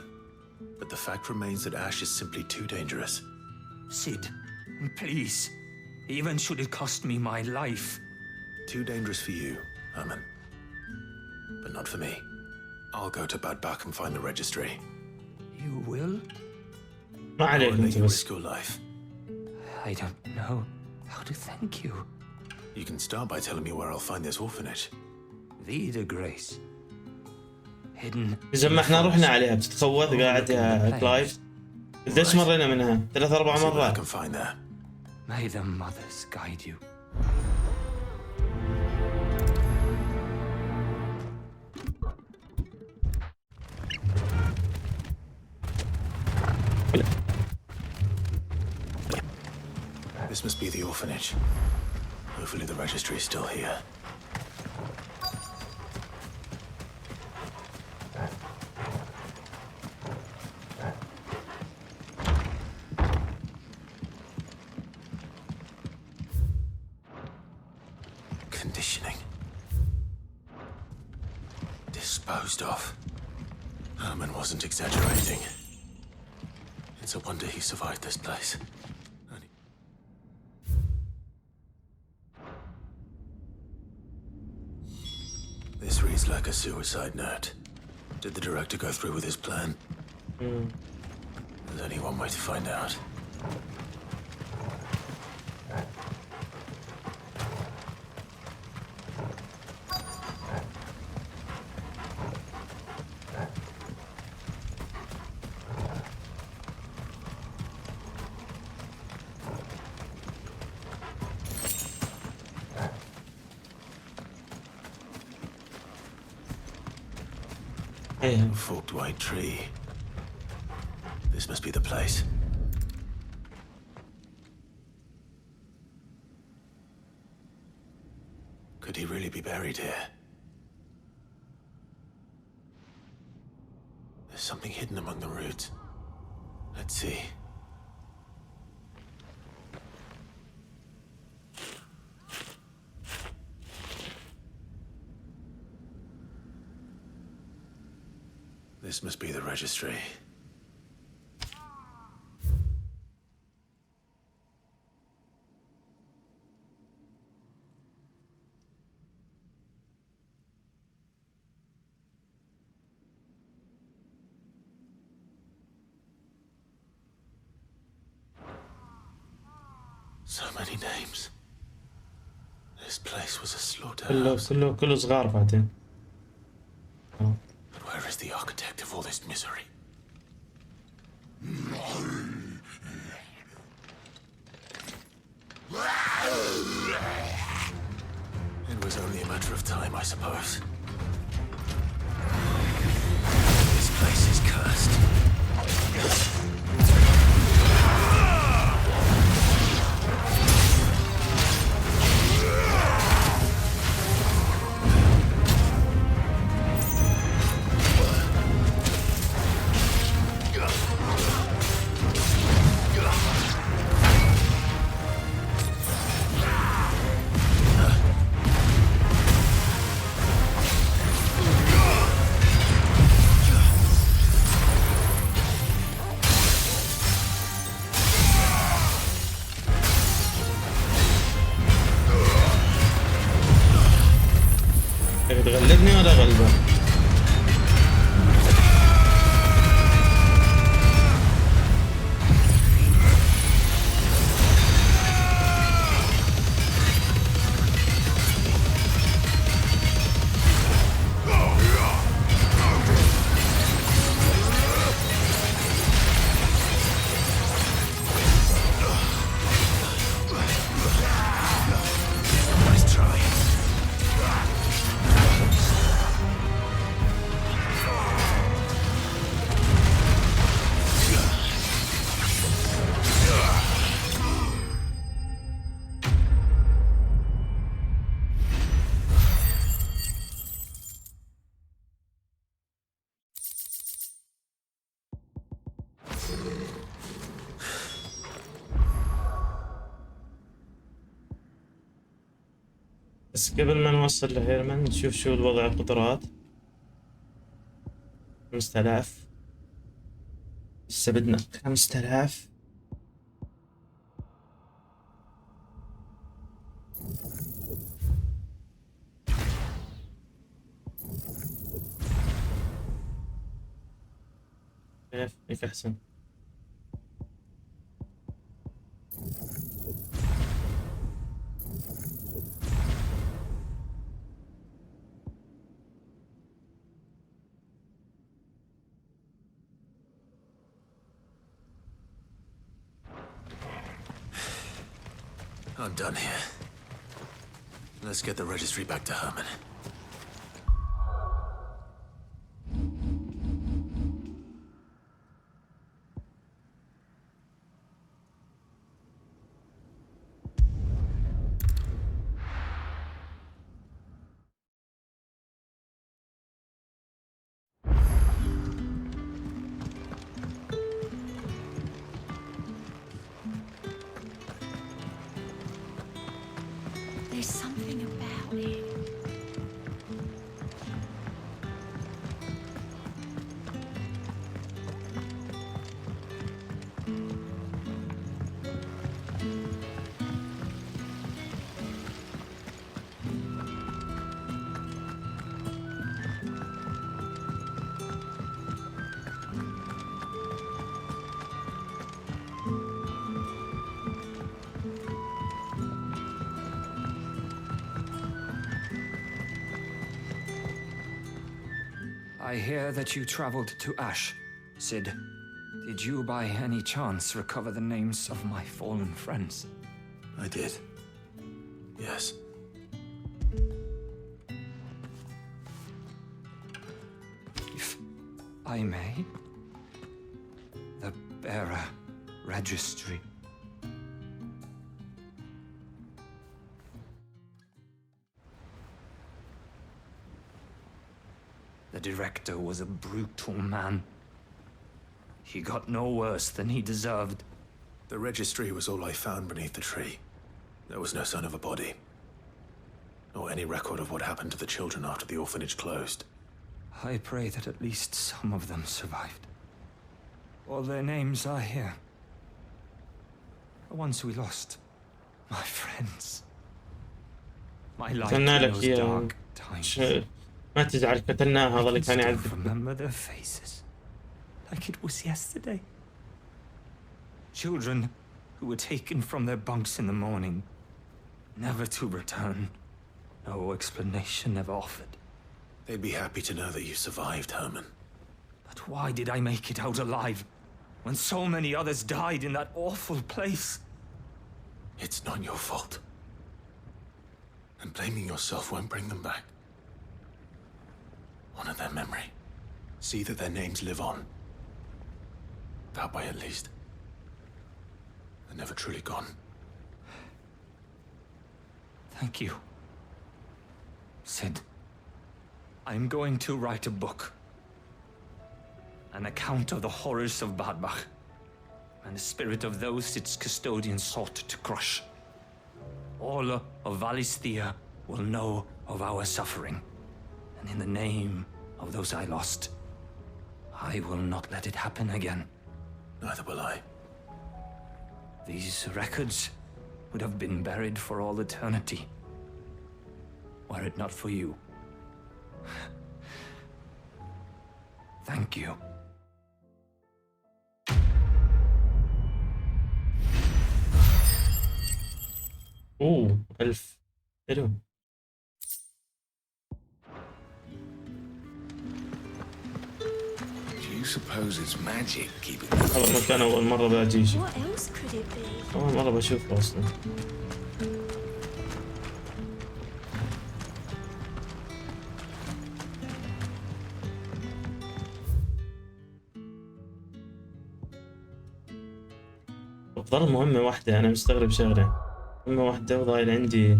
But the fact remains that Ash is simply too dangerous. Sid, please. Even should it cost me my life. Too dangerous for you, Herman. But not for me. I'll go to Badbach and find the registry. You will? ما عليك Or أنت you بس. risk your life. I don't know how to thank you. You can start by telling me where I'll find this orphanage. Vida Grace. Hidden. إذا ما إحنا رحنا عليها بتتخوث قاعد يا كلايف. قديش مرينا منها؟ 3-4 See what I مرات. can find there. May the mothers guide you. This must be the orphanage. Hopefully the registry is still here. Conditioning. Disposed of. Herman wasn't exaggerating. It's a wonder he survived this place. Sounds like a suicide note. Did the director go through with his plan? There's only one way to find out. A forked white tree. This must be the place. Could he really be buried here? There's something hidden among the roots. Let's see. This must be the registry. So many names. This place was a slaughterhouse. كله صغار بعدين. But where is the architect of all this misery? It was only a matter of time, I suppose. This place is cursed. تغلبني ولا غلبه؟ بس قبل ما نوصل لهيرمان نشوف شو الوضع القدرات. 5000 لسه بدنا 5000. كيف احسن. I'm done here. Let's get the registry back to Herman. There's something about it. I hear that you traveled to Ash, Sid. Did you by any chance recover the names of my fallen friends? I did. Yes. If I may, the bearer registry. The director was a brutal man. He got no worse than he deserved. The registry was all I found beneath the tree. There was no sign of a body, or any record of what happened to the children after the orphanage closed. I pray that at least some of them survived. All their names are here. The ones we lost. My friends. My life in those dark times. ما تزعل قتلناها هذا اللي كان يعذب. Remember their faces, like it was yesterday. Children who were taken from their bunks in the morning, never to return. No explanation ever offered. They'd be happy to know that you survived, Herman. But why did I make it out alive, when so many others died in that awful place? It's not your fault. And blaming yourself won't bring them back. Honor their memory. See that their names live on. That way, at least. They're never truly gone. Thank you, Sid. I'm going to write a book. An account of the horrors of Badbach, and the spirit of those its custodians sought to crush. All of Valisthea will know of our suffering. And in the name of those I lost, I will not let it happen again. Neither will I. These records would have been buried for all eternity, were it not for you. Thank you. اوه 1000 حلو. You suppose it's magic keeping والله ما كان أول مرة باجي شيء. What else could it be? أول مرة بشوفه أصلا. أفضل مهمة واحدة. أنا مستغرب شغلة. مهمة واحدة وضايل عندي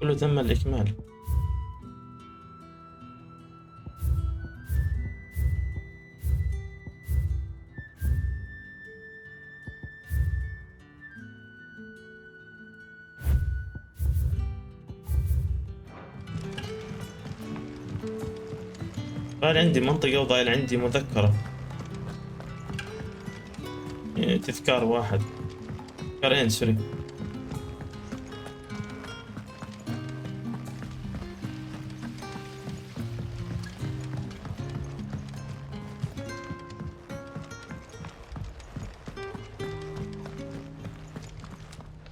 كله تم الإكمال. ضايل عندي منطقة وضايل عندي مذكرة، يعني تذكار واحد، تذكارين سوري.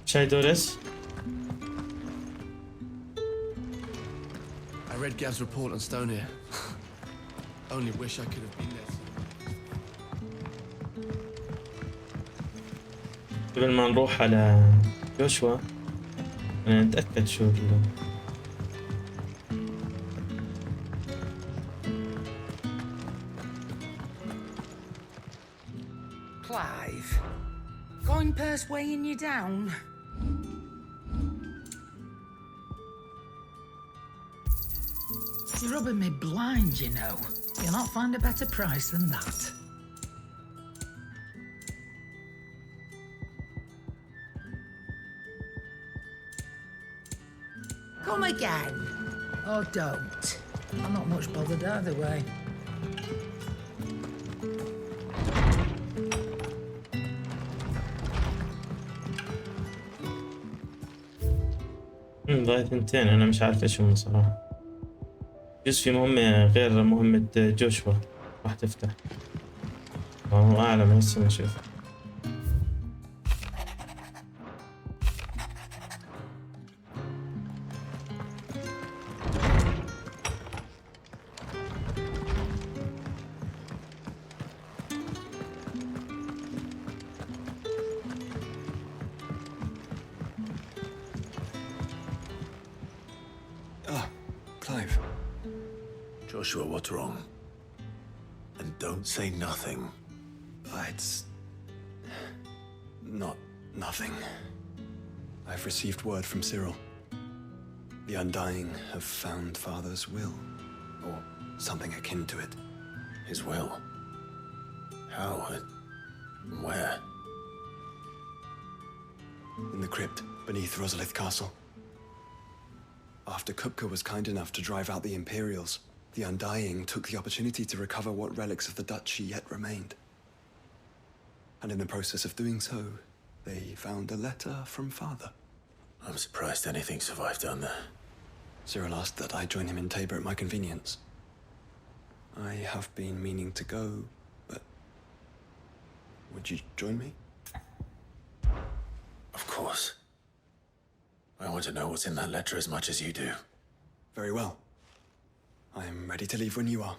شاي دوريس. I read Gav's report on Stone here. Only wish I could have been there. قبل ما نروح على جوشوا نتأكد شو Clive, Goinpurse weighing you down? You're rubbing me blind, you know. You'll not find a better price than that. Come again. Or don't. I'm not much bothered either way. ضايع ثنتين. أنا مش عارف إيش هم صراحة. جزء في مهمة غير مهمة جوشوا راح تفتح. الله أعلم هسه نشوف. Joshua, what's wrong? And don't say nothing. It's... not nothing. I've received word from Cyril. The Undying have found Father's will, or something akin to it. His will? How? Where? In the crypt beneath Rosalith Castle. After Kupka was kind enough to drive out the Imperials, the Undying took the opportunity to recover what relics of the Duchy yet remained. And in the process of doing so, they found a letter from Father. I'm surprised anything survived down there. Cyril asked that I join him in Tabor at my convenience. I have been meaning to go, but... would you join me? Of course. I want to know what's in that letter as much as you do. Very well. I am ready to leave when you are.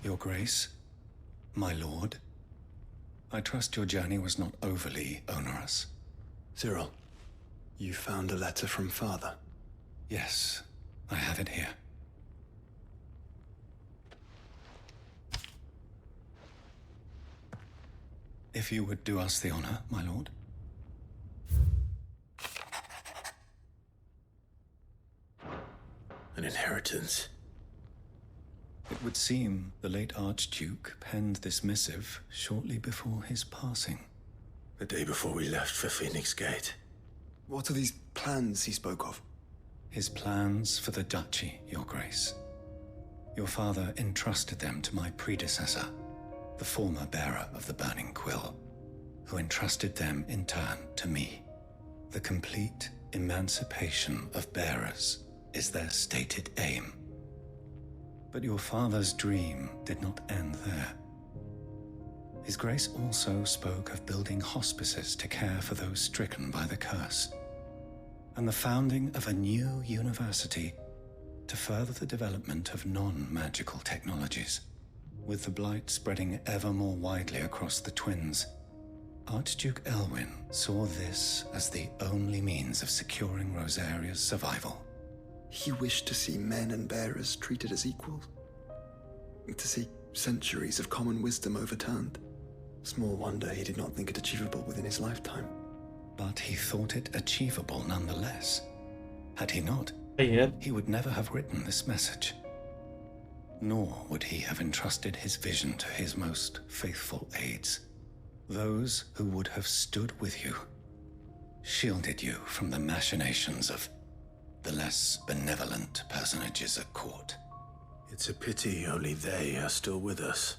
Your Grace, my lord, I trust your journey was not overly onerous. Cyril, you found a letter from Father? Yes, I have it here. If you would do us the honor, my lord. An inheritance. It would seem the late Archduke penned this missive shortly before his passing. The day before we left for Phoenix Gate. What are these plans he spoke of? His plans for the Duchy, Your Grace. Your father entrusted them to my predecessor, the former bearer of the Burning Quill, who entrusted them in turn to me. The complete emancipation of bearers is their stated aim. But your father's dream did not end there. His Grace also spoke of building hospices to care for those stricken by the curse, and the founding of a new university to further the development of non-magical technologies. With the blight spreading ever more widely across the Twins, Archduke Elwyn saw this as the only means of securing Rosaria's survival. He wished to see men and bearers treated as equals. To see centuries of common wisdom overturned. Small wonder he did not think it achievable within his lifetime. But he thought it achievable nonetheless. Had he not, he would never have written this message. Nor would he have entrusted his vision to his most faithful aides. Those who would have stood with you, shielded you from the machinations of the less benevolent personages at court. It's a pity only they are still with us.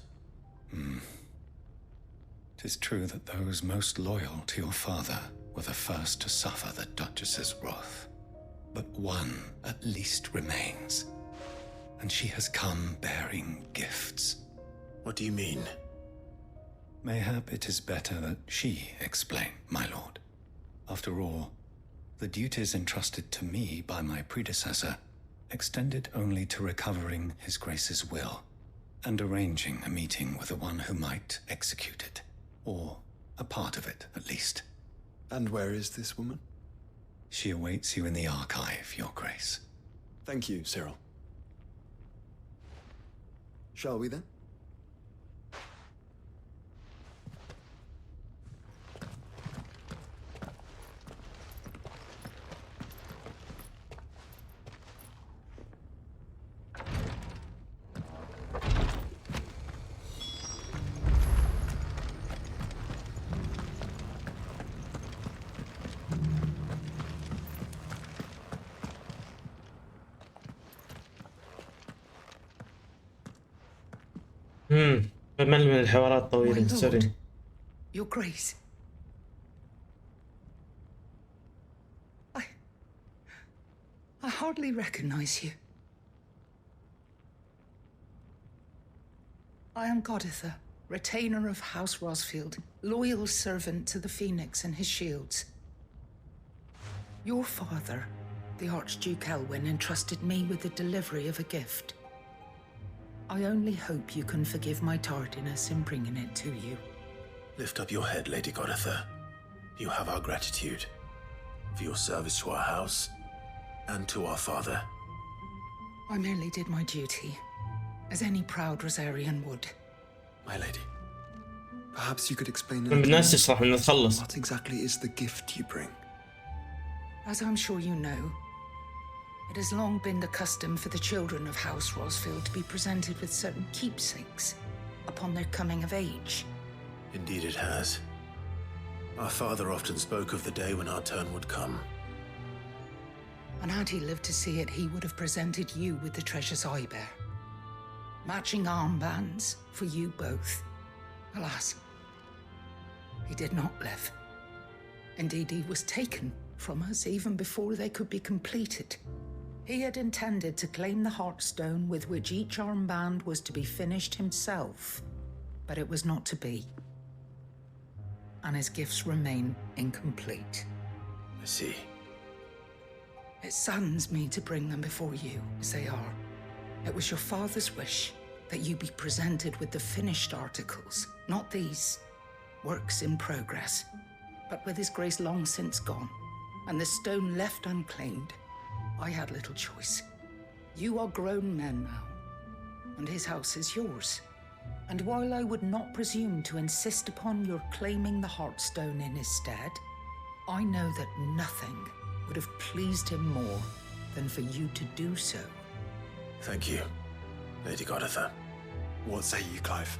'Tis true that those most loyal to your father were the first to suffer the Duchess's wrath. But one at least remains, and she has come bearing gifts. What do you mean? Mayhap it is better that she explain, my lord. After all, the duties entrusted to me by my predecessor extended only to recovering His Grace's will and arranging a meeting with the one who might execute it, or a part of it at least. And where is this woman? She awaits you in the archive, Your Grace. Thank you, Cyril. Shall we then? بمل من الحوارات الطويلة. سوري. Your Grace. I hardly recognize you. I am Goditha, retainer of House Rosfield, loyal servant to the Phoenix and his shields. Your father, the Archduke Elwyn, entrusted me with the delivery of a gift. I only hope you can forgive my tardiness in bringing it to you. Lift up your head, Lady Goditha. You have our gratitude for your service to our house and to our father. I merely did my duty, as any proud Rosarian would. My lady, perhaps you could explain بالناس تشرح إنه تخلص. what exactly is the gift you bring? As I'm sure you know, it has long been the custom for the children of House Rosfield to be presented with certain keepsakes upon their coming of age. Indeed it has. Our father often spoke of the day when our turn would come. And had he lived to see it, he would have presented you with the treasures I bear. Matching armbands for you both. Alas, he did not live. Indeed, he was taken from us even before they could be completed. He had intended to claim the Heartstone with which each armband was to be finished himself, but it was not to be. And his gifts remain incomplete. I see. It saddens me to bring them before you, as they are. It was your father's wish that you be presented with the finished articles, not these works in progress, but with his grace long since gone, and the stone left unclaimed. I had little choice. You are grown men now, and his house is yours. And while I would not presume to insist upon your claiming the Heartstone in his stead, I know that nothing would have pleased him more than for you to do so. Thank you, Lady Goditha. What say you, Clive?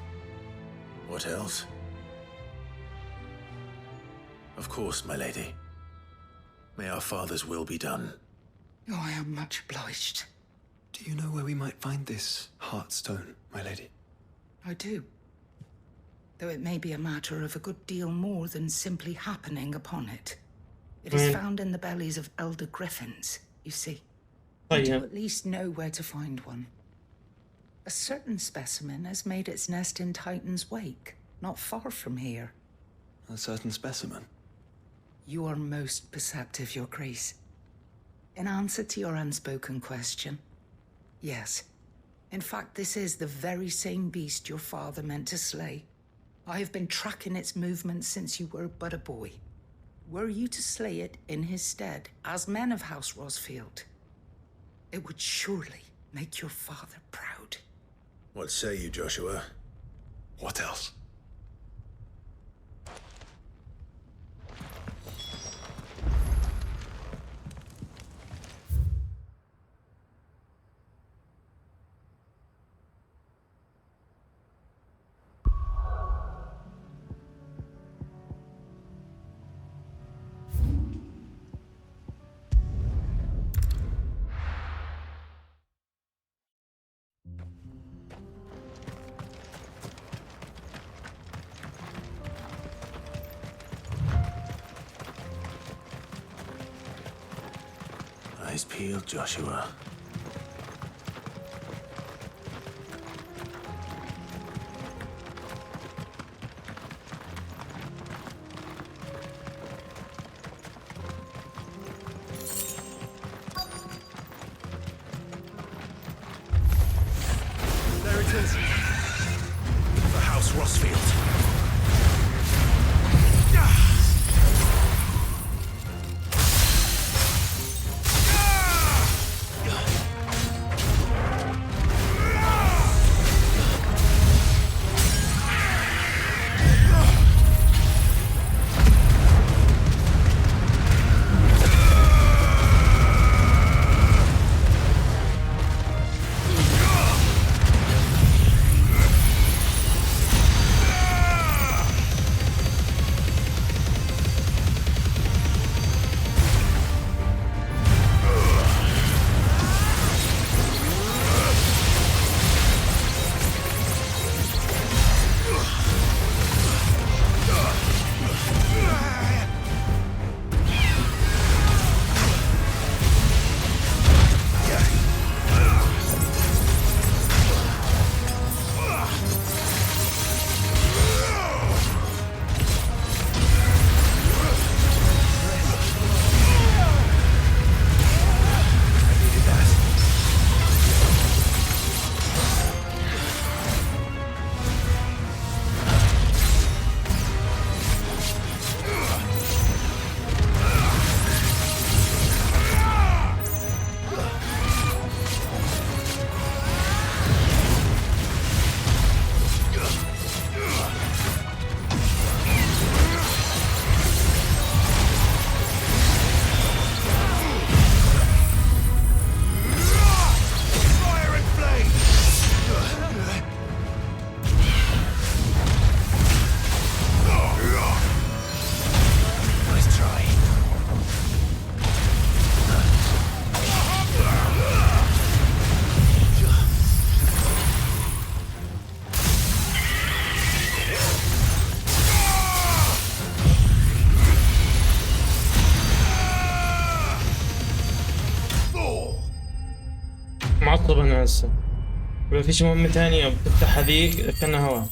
What else? Of course, my lady. May our father's will be done. Oh, I am much obliged. Do you know where we might find this Heartstone, my lady? I do. Though it may be a matter of a good deal more than simply happening upon it. It is found in the bellies of elder griffins, you see. Oh, You yeah. do at least know where to find one. A certain specimen has made its nest in Titan's Wake, not far from here. A certain specimen? You are most perceptive, Your Grace. In answer to your unspoken question, yes. In fact, this is the very same beast your father meant to slay. I have been tracking its movements since you were but a boy. Were you to slay it in his stead, as men of House Rosfield, it would surely make your father proud. What say you, Joshua? What else? Eyes peeled, Joshua. There it is. The House Rosfield. هسه. ولا فيش مهمة ثانية بتفتح هذيك كأنها هوا.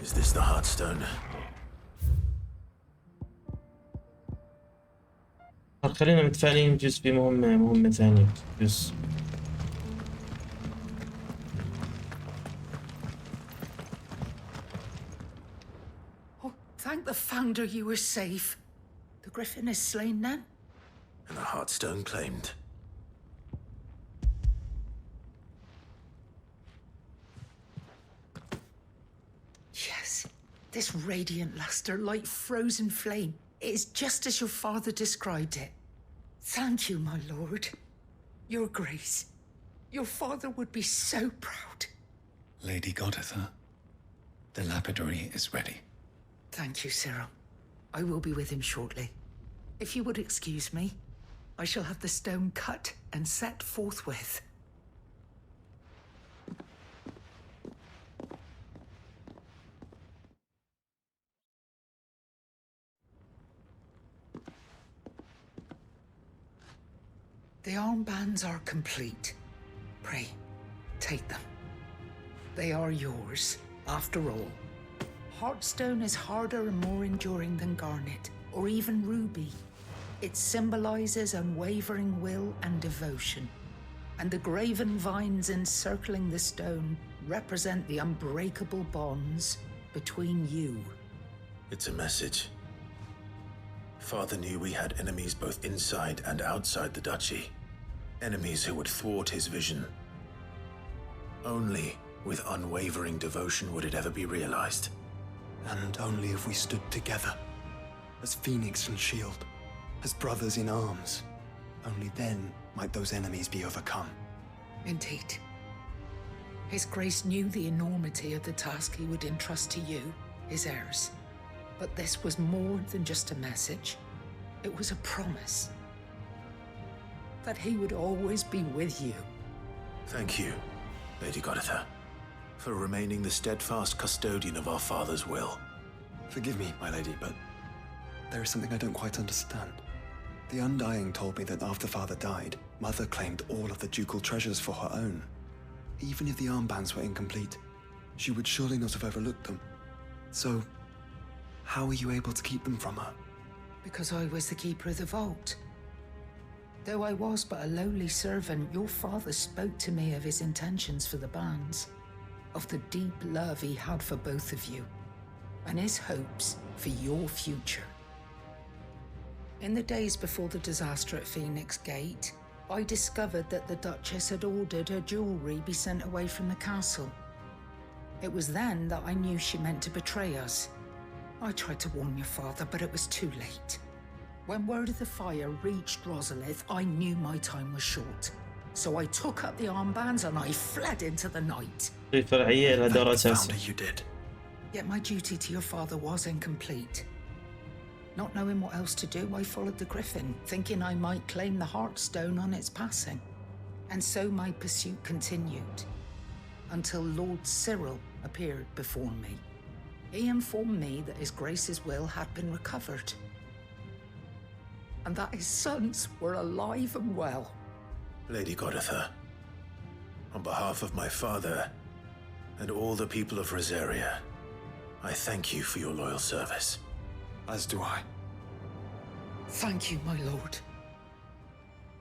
Is this the Heartstone? خلينا متفائلين بجوز في مهمة ثانية بجوز. Thank the Founder you were safe. The Griffin is slain then? And the Heartstone claimed. Yes. This radiant luster like frozen flame. It is just as your father described it. Thank you, my lord. Your Grace. Your father would be so proud. Lady Goditha, the lapidary is ready. Thank you, Cyril. I will be with him shortly. If you would excuse me, I shall have the stone cut and set forthwith. The armbands are complete. Pray, take them. They are yours, after all. Heartstone is harder and more enduring than garnet, or even ruby. It symbolizes unwavering will and devotion. And the graven vines encircling the stone represent the unbreakable bonds between you. It's a message. Father knew we had enemies both inside and outside the duchy. Enemies who would thwart his vision. Only with unwavering devotion would it ever be realized. And only if we stood together, as Phoenix and Shield, as brothers in arms, only then might those enemies be overcome. Indeed. His Grace knew the enormity of the task he would entrust to you, his heirs. But this was more than just a message. It was a promise. That he would always be with you. Thank you, Lady Goditha, for remaining the steadfast custodian of our father's will. Forgive me, my lady, but there is something I don't quite understand. The Undying told me that after Father died, Mother claimed all of the ducal treasures for her own. Even if the armbands were incomplete, she would surely not have overlooked them. So, how were you able to keep them from her? Because I was the keeper of the vault. Though I was but a lowly servant, your father spoke to me of his intentions for the bands, of the deep love he had for both of you, and his hopes for your future. In the days before the disaster at Phoenix Gate, I discovered that the Duchess had ordered her jewelry be sent away from the castle. It was then that I knew she meant to betray us. I tried to warn your father, but it was too late. When word of the fire reached Rosalith, I knew my time was short. So I took up the armbands and I fled into the night. You did. Yet my duty to your father was incomplete. Not knowing what else to do, I followed the Griffin, thinking I might claim the Heartstone on its passing. And so my pursuit continued, until Lord Cyril appeared before me. He informed me that His Grace's will had been recovered, and that his sons were alive and well. Lady Goditha, on behalf of my father and all the people of Rosaria, I thank you for your loyal service. As do I. Thank you, my lord.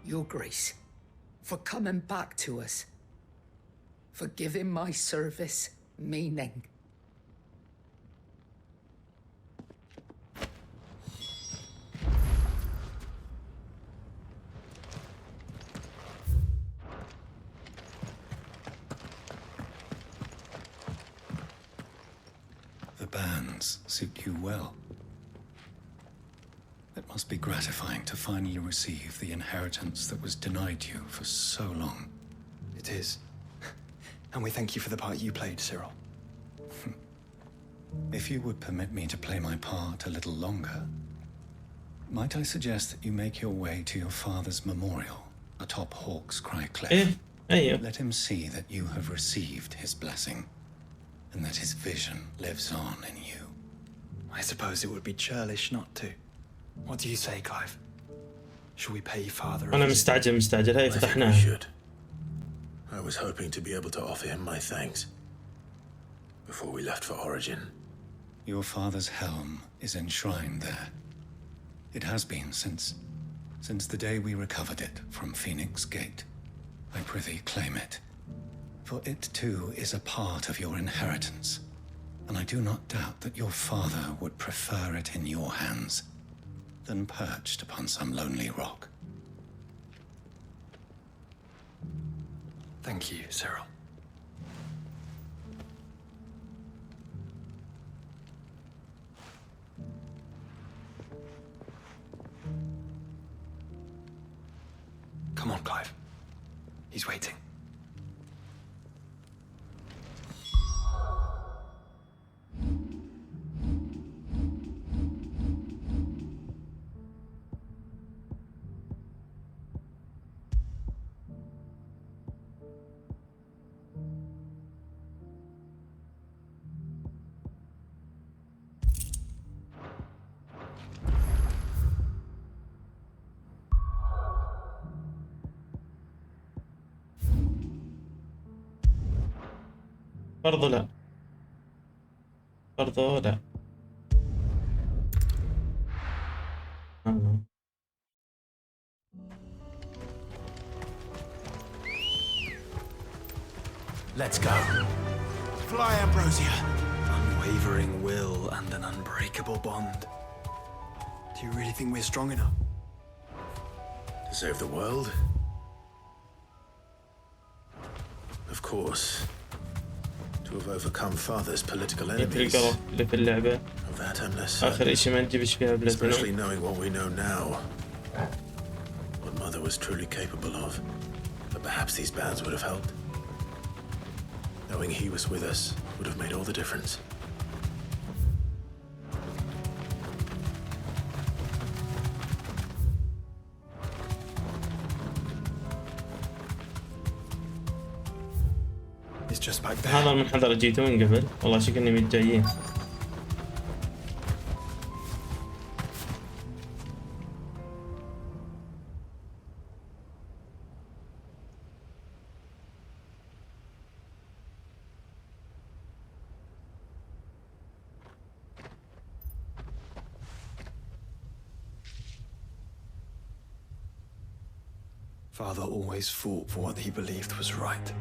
Your Grace, for coming back to us, for giving my service meaning. The bands suit you well. It must be gratifying to finally receive the inheritance that was denied you for so long. It is. And we thank you for the part you played, Cyril. If you would permit me to play my part a little longer, might I suggest that you make your way to your father's memorial atop Hawk's Cry Cliff? Let him see that you have received his blessing, and that his vision lives on in you. I suppose it would be churlish not to. What do you say, Clive? Should we pay Father a أنا visit? مستعجل هاي I think we فتحناها. should. I was hoping to be able to offer him my thanks before we left for Origin. Your father's helm is enshrined there. It has been since the day we recovered it from Phoenix Gate. I prithee claim it. For it too is a part of your inheritance, and I do not doubt that your father would prefer it in your hands than perched upon some lonely rock. Thank you, Cyril. Come on, Clive. He's waiting. برضو لا. برضو لا. Let's go. Fly, Ambrosia. Unwavering will and an unbreakable bond. Do you really think we're strong enough to save the world? Of course. To have overcome Father's political enemies. اللي في اللعبة. Of that I'm less آخر إشي ما نجيبش فيها بلاتينوم. Especially knowing what we know now. What Mother was truly capable of. But perhaps these bands would have helped. Knowing he was with us would have made all the difference. It's just back there. هذا المنحدر جيته من قبل. والله شكلني متجايين. Father always fought for what he believed was right.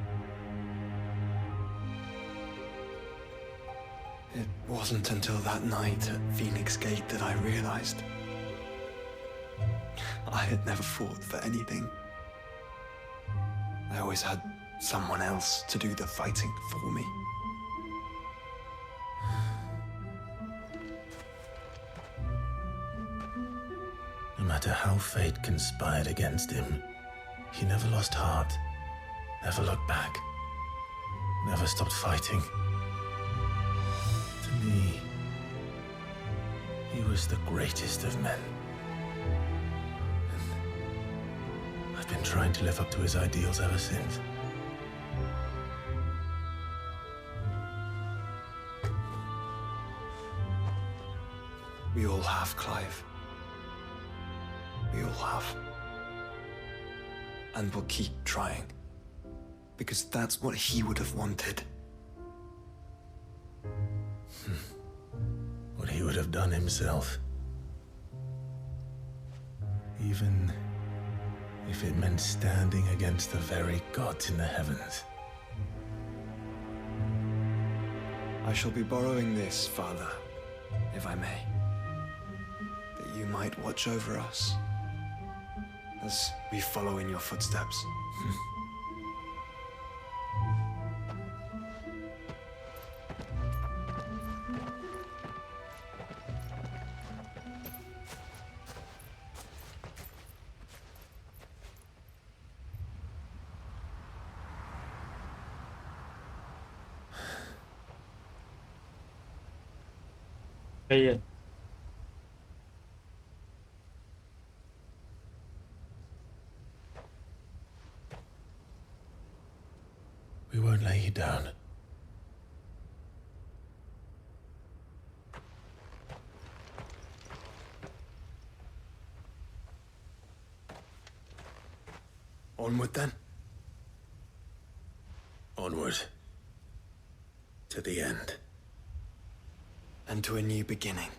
It wasn't until that night at Phoenix Gate that I realized I had never fought for anything. I always had someone else to do the fighting for me. No matter how fate conspired against him, he never lost heart, never looked back, never stopped fighting. To me, he was the greatest of men. And I've been trying to live up to his ideals ever since. We all have, Clive. We all have. And we'll keep trying. Because that's what he would have wanted. What he would have done himself. Even if it meant standing against the very gods in the heavens. I shall be borrowing this, Father, if I may. That you might watch over us as we follow in your footsteps. تخيل. We won't lay you down. Onward then. Onward. To the end. And to a new beginning.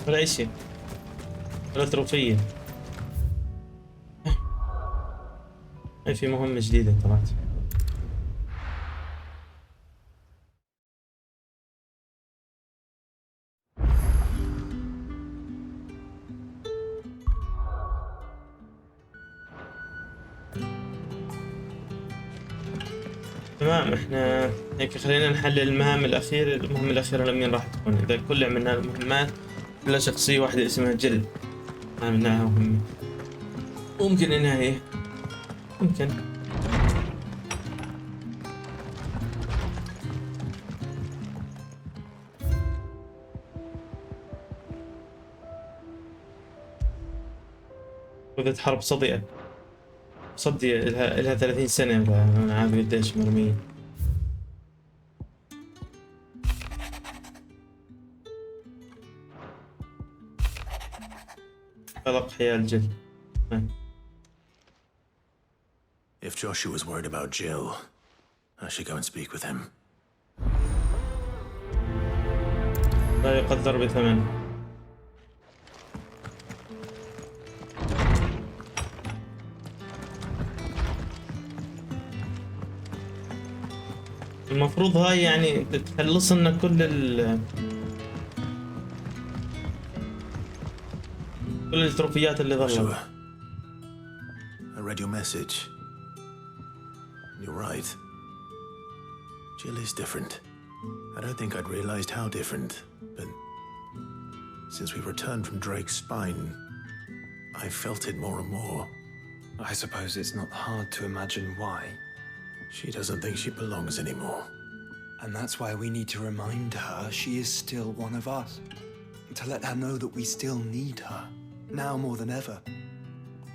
ولا أي شيء ولا تروفية. هاي في مهمة جديدة طلعت. تمام، احنا هيك خلينا نحلل المهام الأخيرة. المهمة الأخيرة لمين راح تكون؟ إذا كل عملنا المهمات إلا شخصية واحدة اسمها جل عملناها مهمة، ممكن إنها هي ممكن. وذات حرب صديقة إلها 30 سنة، أنا عارف قديش مرمية. قلق حياة الجل. If Joshua was worried about Jill, I should go and speak with him. لا يقدر بثمن. المفروض هاي يعني تخلص لنا كل التروفيات اللي ظلت. I read your message. You're right. Jill is different. I don't think I'd realized how different, but since we returned from Drake's spine, I felt it more and more. I suppose it's not hard to imagine why. She doesn't think she belongs anymore. And that's why we need to remind her she is still one of us. To let her know that we still need her, now more than ever.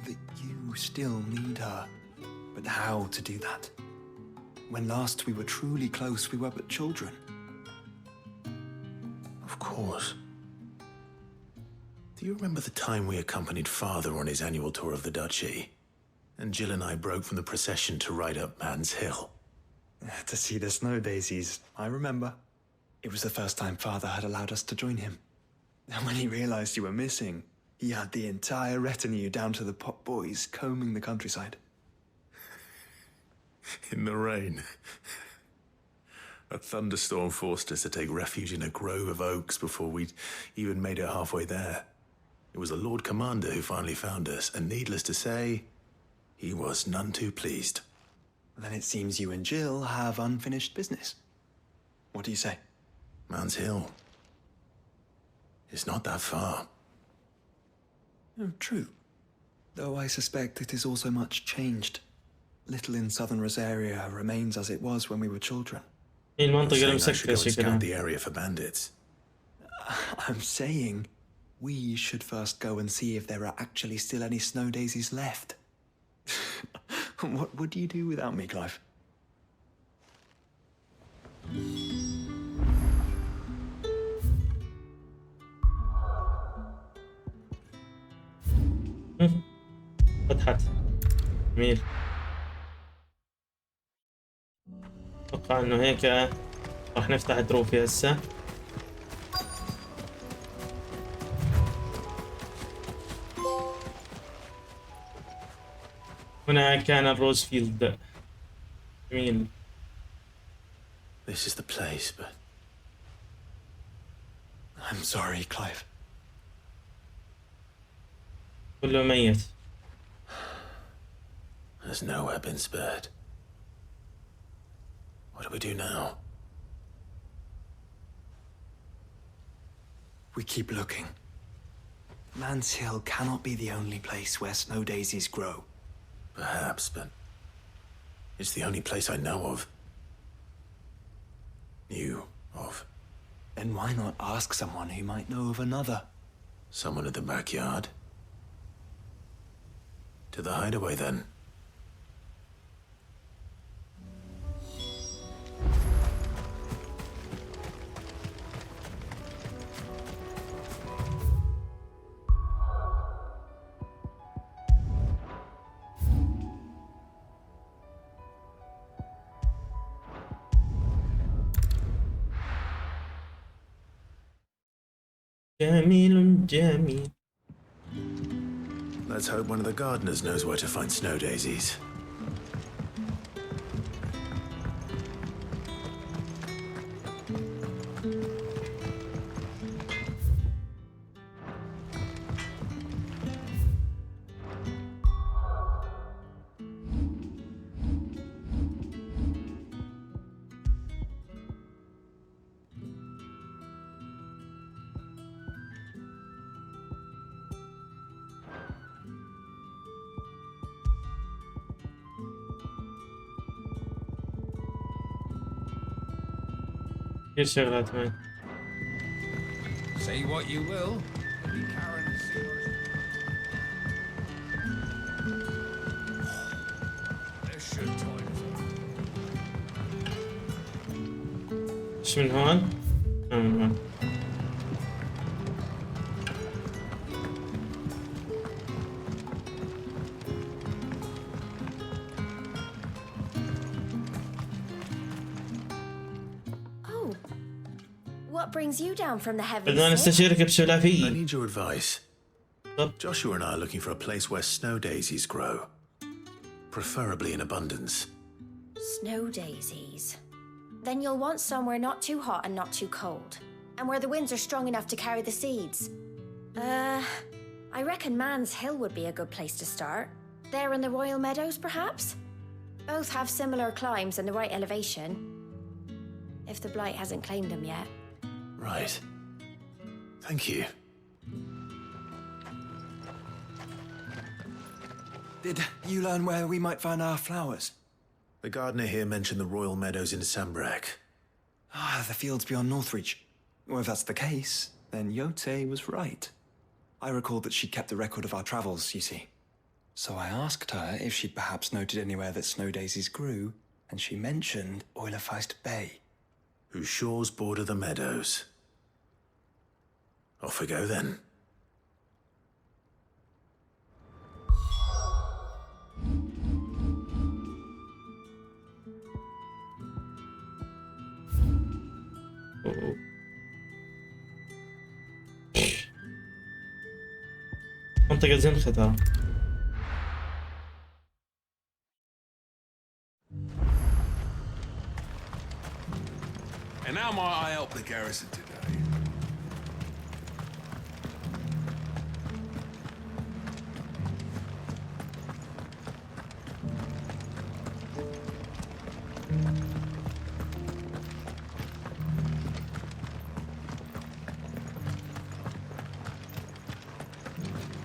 That you still need her. But how to do that? When last we were truly close, we were but children. Of course. Do you remember the time we accompanied Father on his annual tour of the Duchy? And Jill and I broke from the procession to ride up Man's Hill. To see the snow daisies, I remember. It was the first time Father had allowed us to join him. And when he realized you were missing, he had the entire retinue down to the pot boys combing the countryside. In the rain. A thunderstorm forced us to take refuge in a grove of oaks before we'd even made it halfway there. It was the Lord Commander who finally found us, and needless to say, he was none too pleased. Then it seems you and Jill have unfinished business. What do you say? Man's Hill. It's not that far. Oh, true. Though I suspect it is also much changed. Little in southern Rosaria remains as it was when we were children. المنطقة I should go and المسكرة scout the area for bandits. I'm saying we should first go and see if there are actually still any snow daisies left. What would you do without me, Clive? فتحت. جميل. اتوقع انه هيك راح نفتح تروفي هسه. هنا كان الروز فيلد. جميل. This is the place, but I'm sorry, Clive. كله ميت. There's nowhere been spared. What do we do now? We keep looking. Man's Hill cannot be the only place where snow daisies grow. Perhaps, but it's the only place I know of. Knew of. Then why not ask someone who might know of another? Someone at the backyard? To the hideaway, then. جميل جميل. Let's hope one of the gardeners knows where to find snow daisies. كثير شغلات معي. Say what you will. ايش من هون؟ من هون. What brings you down from the heavens? بدنا نستشيرك بشغلة I فيه. need your advice. Joshua and I are looking for a place where snow daisies grow. Preferably in abundance. Snow daisies. Then you'll want somewhere not too hot and not too cold. And where the winds are strong enough to carry the seeds. I reckon Man's Hill would be a good place to start. There in the Royal Meadows, perhaps? Both have similar climbs and the right elevation. If the Blight hasn't claimed them yet. Right. Thank you. Did you learn where we might find our flowers? The gardener here mentioned the Royal Meadows in Sambrak. The fields beyond Northreach. Well, if that's the case, then Yote was right. I recalled that she'd kept the record of our travels, you see. So I asked her if she'd perhaps noted anywhere that snow daisies grew, and she mentioned Oilefeist Bay. Whose shores border the meadows. Off we go then. منطقة زنخة ترى. And how might I help the garrison today?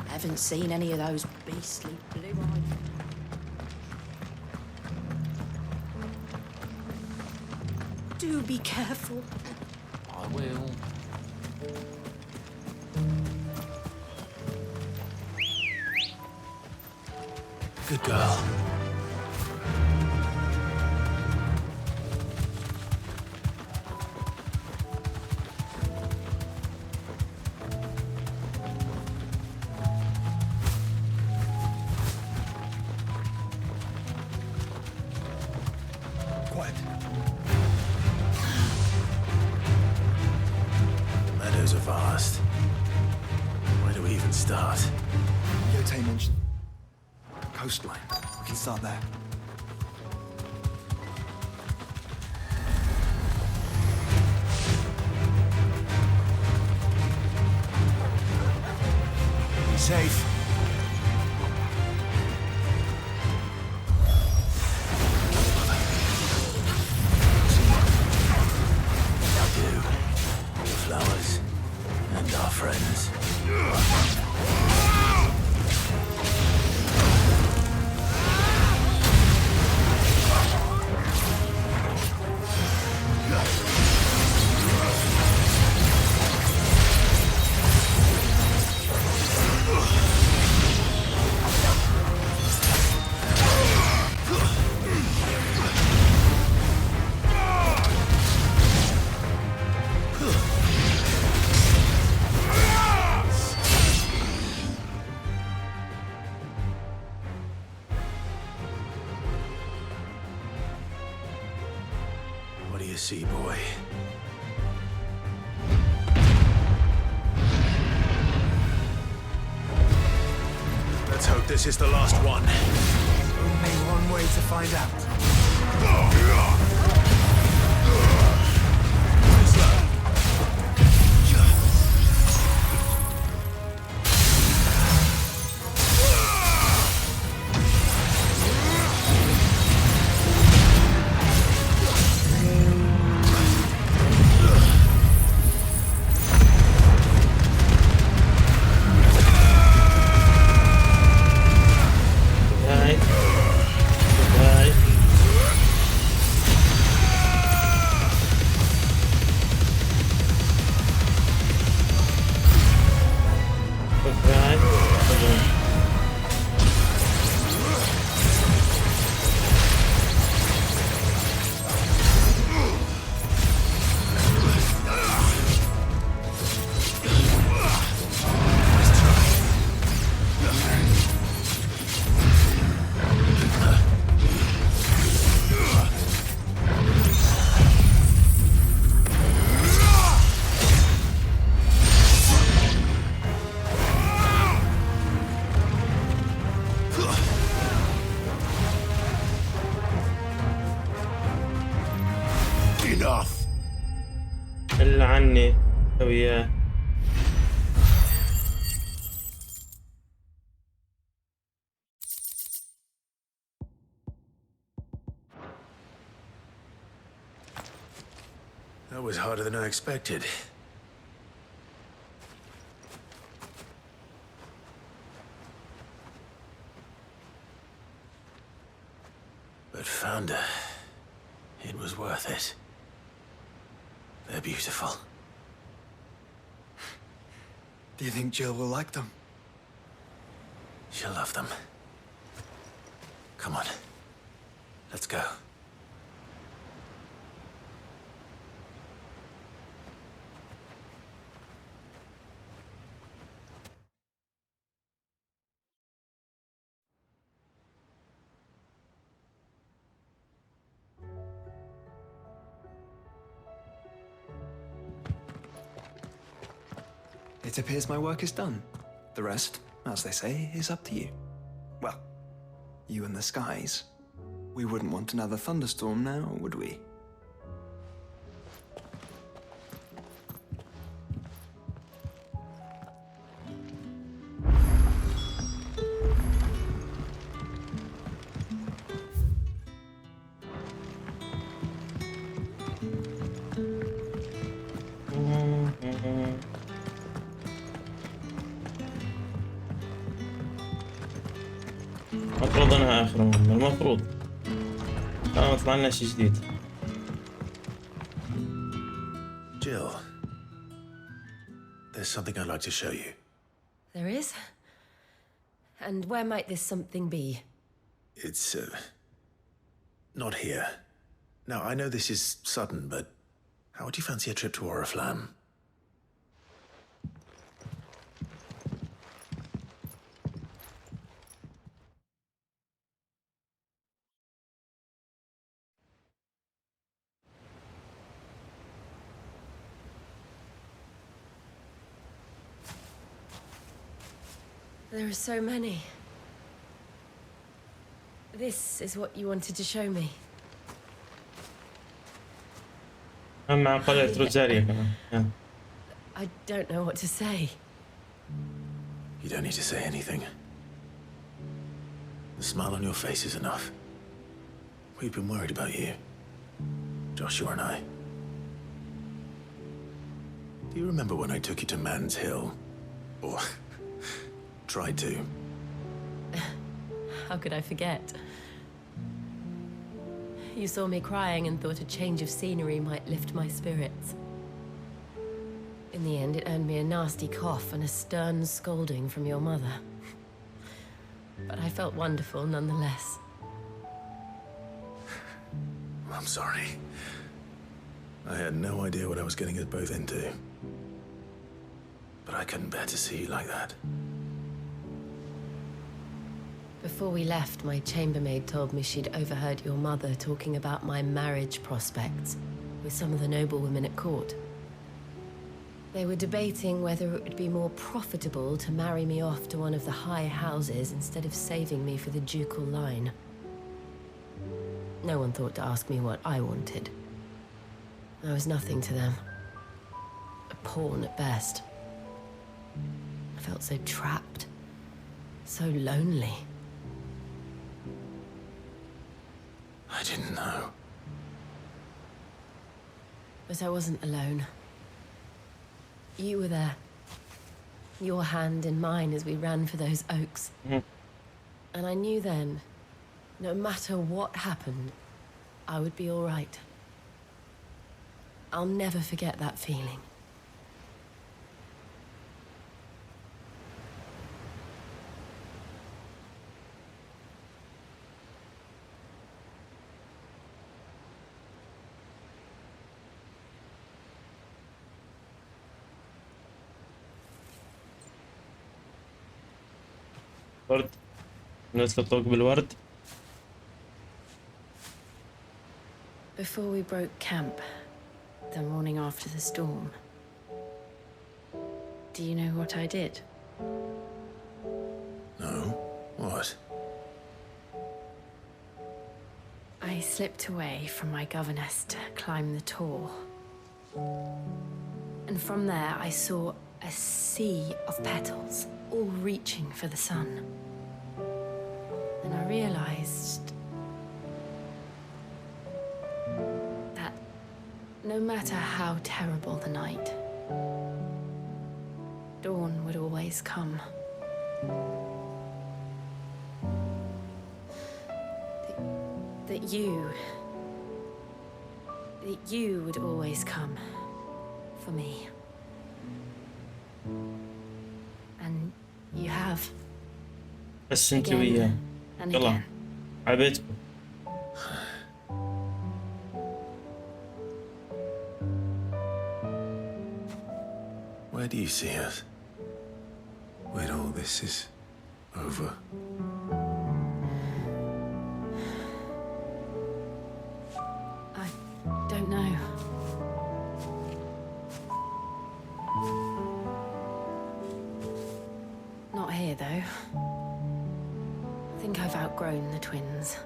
Haven't seen any of those beastly blue-eyed. Do be careful. I will. Good girl. Quiet. The meadows are vast. Where do we even start? Yote mentioned coastline. We can start there. Be safe. friends. See, boy. Let's hope this is the last one. Only one way to find out. إلا عني وياه. That was harder than I expected. But found her. It was worth it. They're beautiful. Do you think Jill will like them? She'll love them. Come on. Let's go. It appears my work is done. The rest, as they say, is up to you. Well, you and the skies. We wouldn't want another thunderstorm now, would we? المفروض انها اخر مهمة المفروض. ما طلع لنا شيء جديد. Jill, there's something I'd like to show you. There is? And where might this something be? It's, not here. Now, I know this is sudden, but how would you fancy a trip to Oriflamme? There are so many. This is what you wanted to show me. مع قلعة روزاريا كمان. I don't know what to say. You don't need to say anything. The smile on your face is enough. We've been worried about you, Joshua and I. Do you remember when I took you to Man's Hill? Or tried to? How could I forget? You saw me crying and thought a change of scenery might lift my spirits. In the end, it earned me a nasty cough and a stern scolding from your mother. But I felt wonderful nonetheless. I'm sorry. I had no idea what I was getting us both into. But I couldn't bear to see you like that. Before we left, my chambermaid told me she'd overheard your mother talking about my marriage prospects with some of the noblewomen at court. They were debating whether it would be more profitable to marry me off to one of the high houses instead of saving me for the ducal line. No one thought to ask me what I wanted. I was nothing to them. A pawn at best. I felt so trapped, so lonely. I didn't know. But I wasn't alone. You were there. Your hand in mine as we ran for those oaks. And I knew then, no matter what happened, I would be all right. I'll never forget that feeling. ورد نطلق بالورد. Before we broke camp, the morning after the storm, do you know what I did? No? What? I slipped away from my governess to climb the tor. And from there I saw a sea of petals, all reaching for the sun. And I realized that no matter how terrible the night, dawn would always come. That you would always come for me. And you have. بس انت وياه. And يلا again. عبيتكم. Where do you see us? When all this is over? I don't know. Not here, though. I think I've outgrown the twins.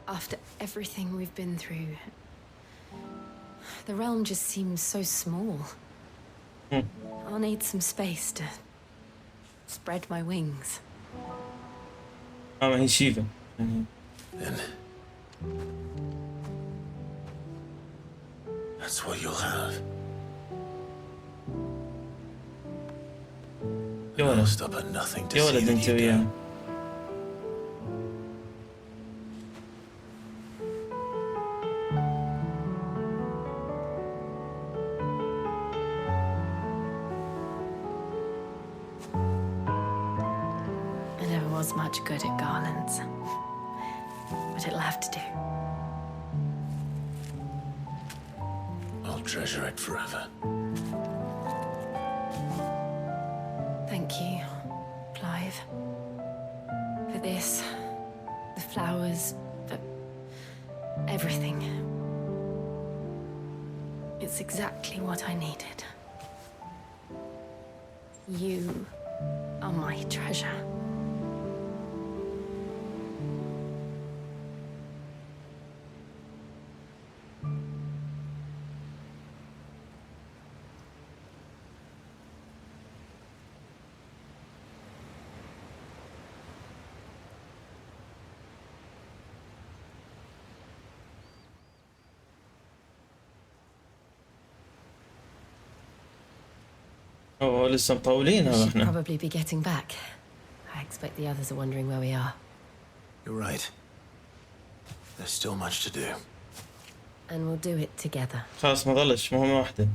After everything we've been through, the realm just seems so small. I'll need some space to spread my wings. ما هي شيفا. Then that's what you'll have. يا ولد. I'll stop at nothing to يا see ولد that انت you وياه. I never was much good at garlands, but it'll have to do. I'll treasure it forever. Thank you, Clive. For this, the flowers, for everything. It's exactly what I needed. You are my treasure. أوه لسه مطولين We should احنا. probably be getting back. I expect the others are wondering where we are. You're right. There's still much to do. And we'll do it together. خلاص ما ظلش مهمة واحدة.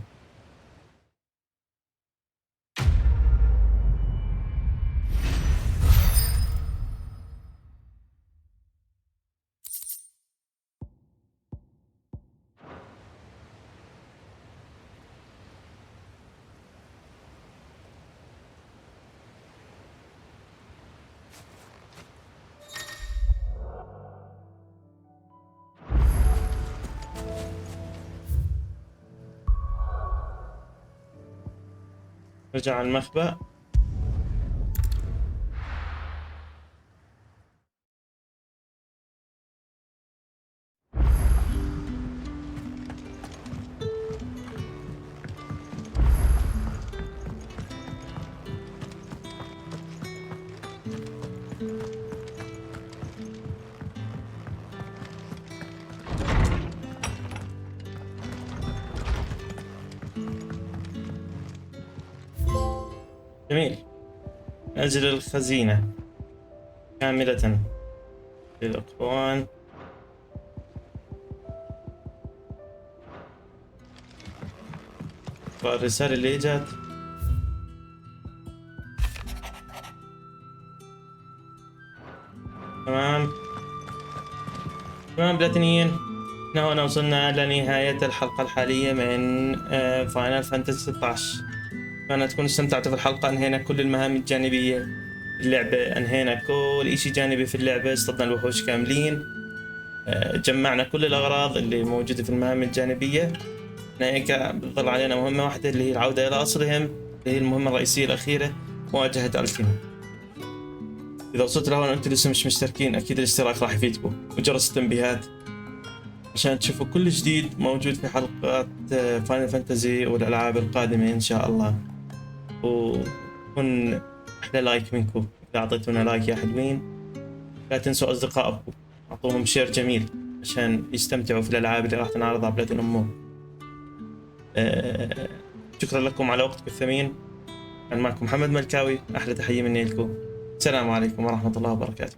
رجع المخبأ. جميل. أجل الخزينة كاملة للأخوان. الرسالة اللي جات. تمام بلاتينيين، احنا هنا وصلنا لنهاية الحلقة الحالية من فاينل فانتسي 16. أتمنى تكونوا استمتعتوا في الحلقة. انهينا كل المهام الجانبية في اللعبة، انهينا كل اشي جانبي في اللعبة، اصطدنا الوحوش كاملين، جمعنا كل الأغراض اللي موجودة في المهام الجانبية. هيك بتظل علينا مهمة واحدة اللي هي العودة إلى أصلهم، اللي هي المهمة الرئيسية الأخيرة، مواجهة ألفينو. إذا وصلت لهون وأنتم لسه مش مشتركين، أكيد الاشتراك راح يفيدكم، وجرس التنبيهات عشان تشوفوا كل جديد موجود في حلقات فاينل فانتزي والألعاب القادمة إن شاء الله. وكن أحلى لايك منكم، إذا أعطيتونا لايك يا حلوين. لا تنسوا أصدقائكم، أعطوهم شير جميل عشان يستمتعوا في الألعاب اللي راح تنعرض على PlatinumMo. شكرا لكم على وقتكم الثمين. كان معكم محمد ملكاوي، أحلى تحية مني لكم. السلام عليكم ورحمة الله وبركاته.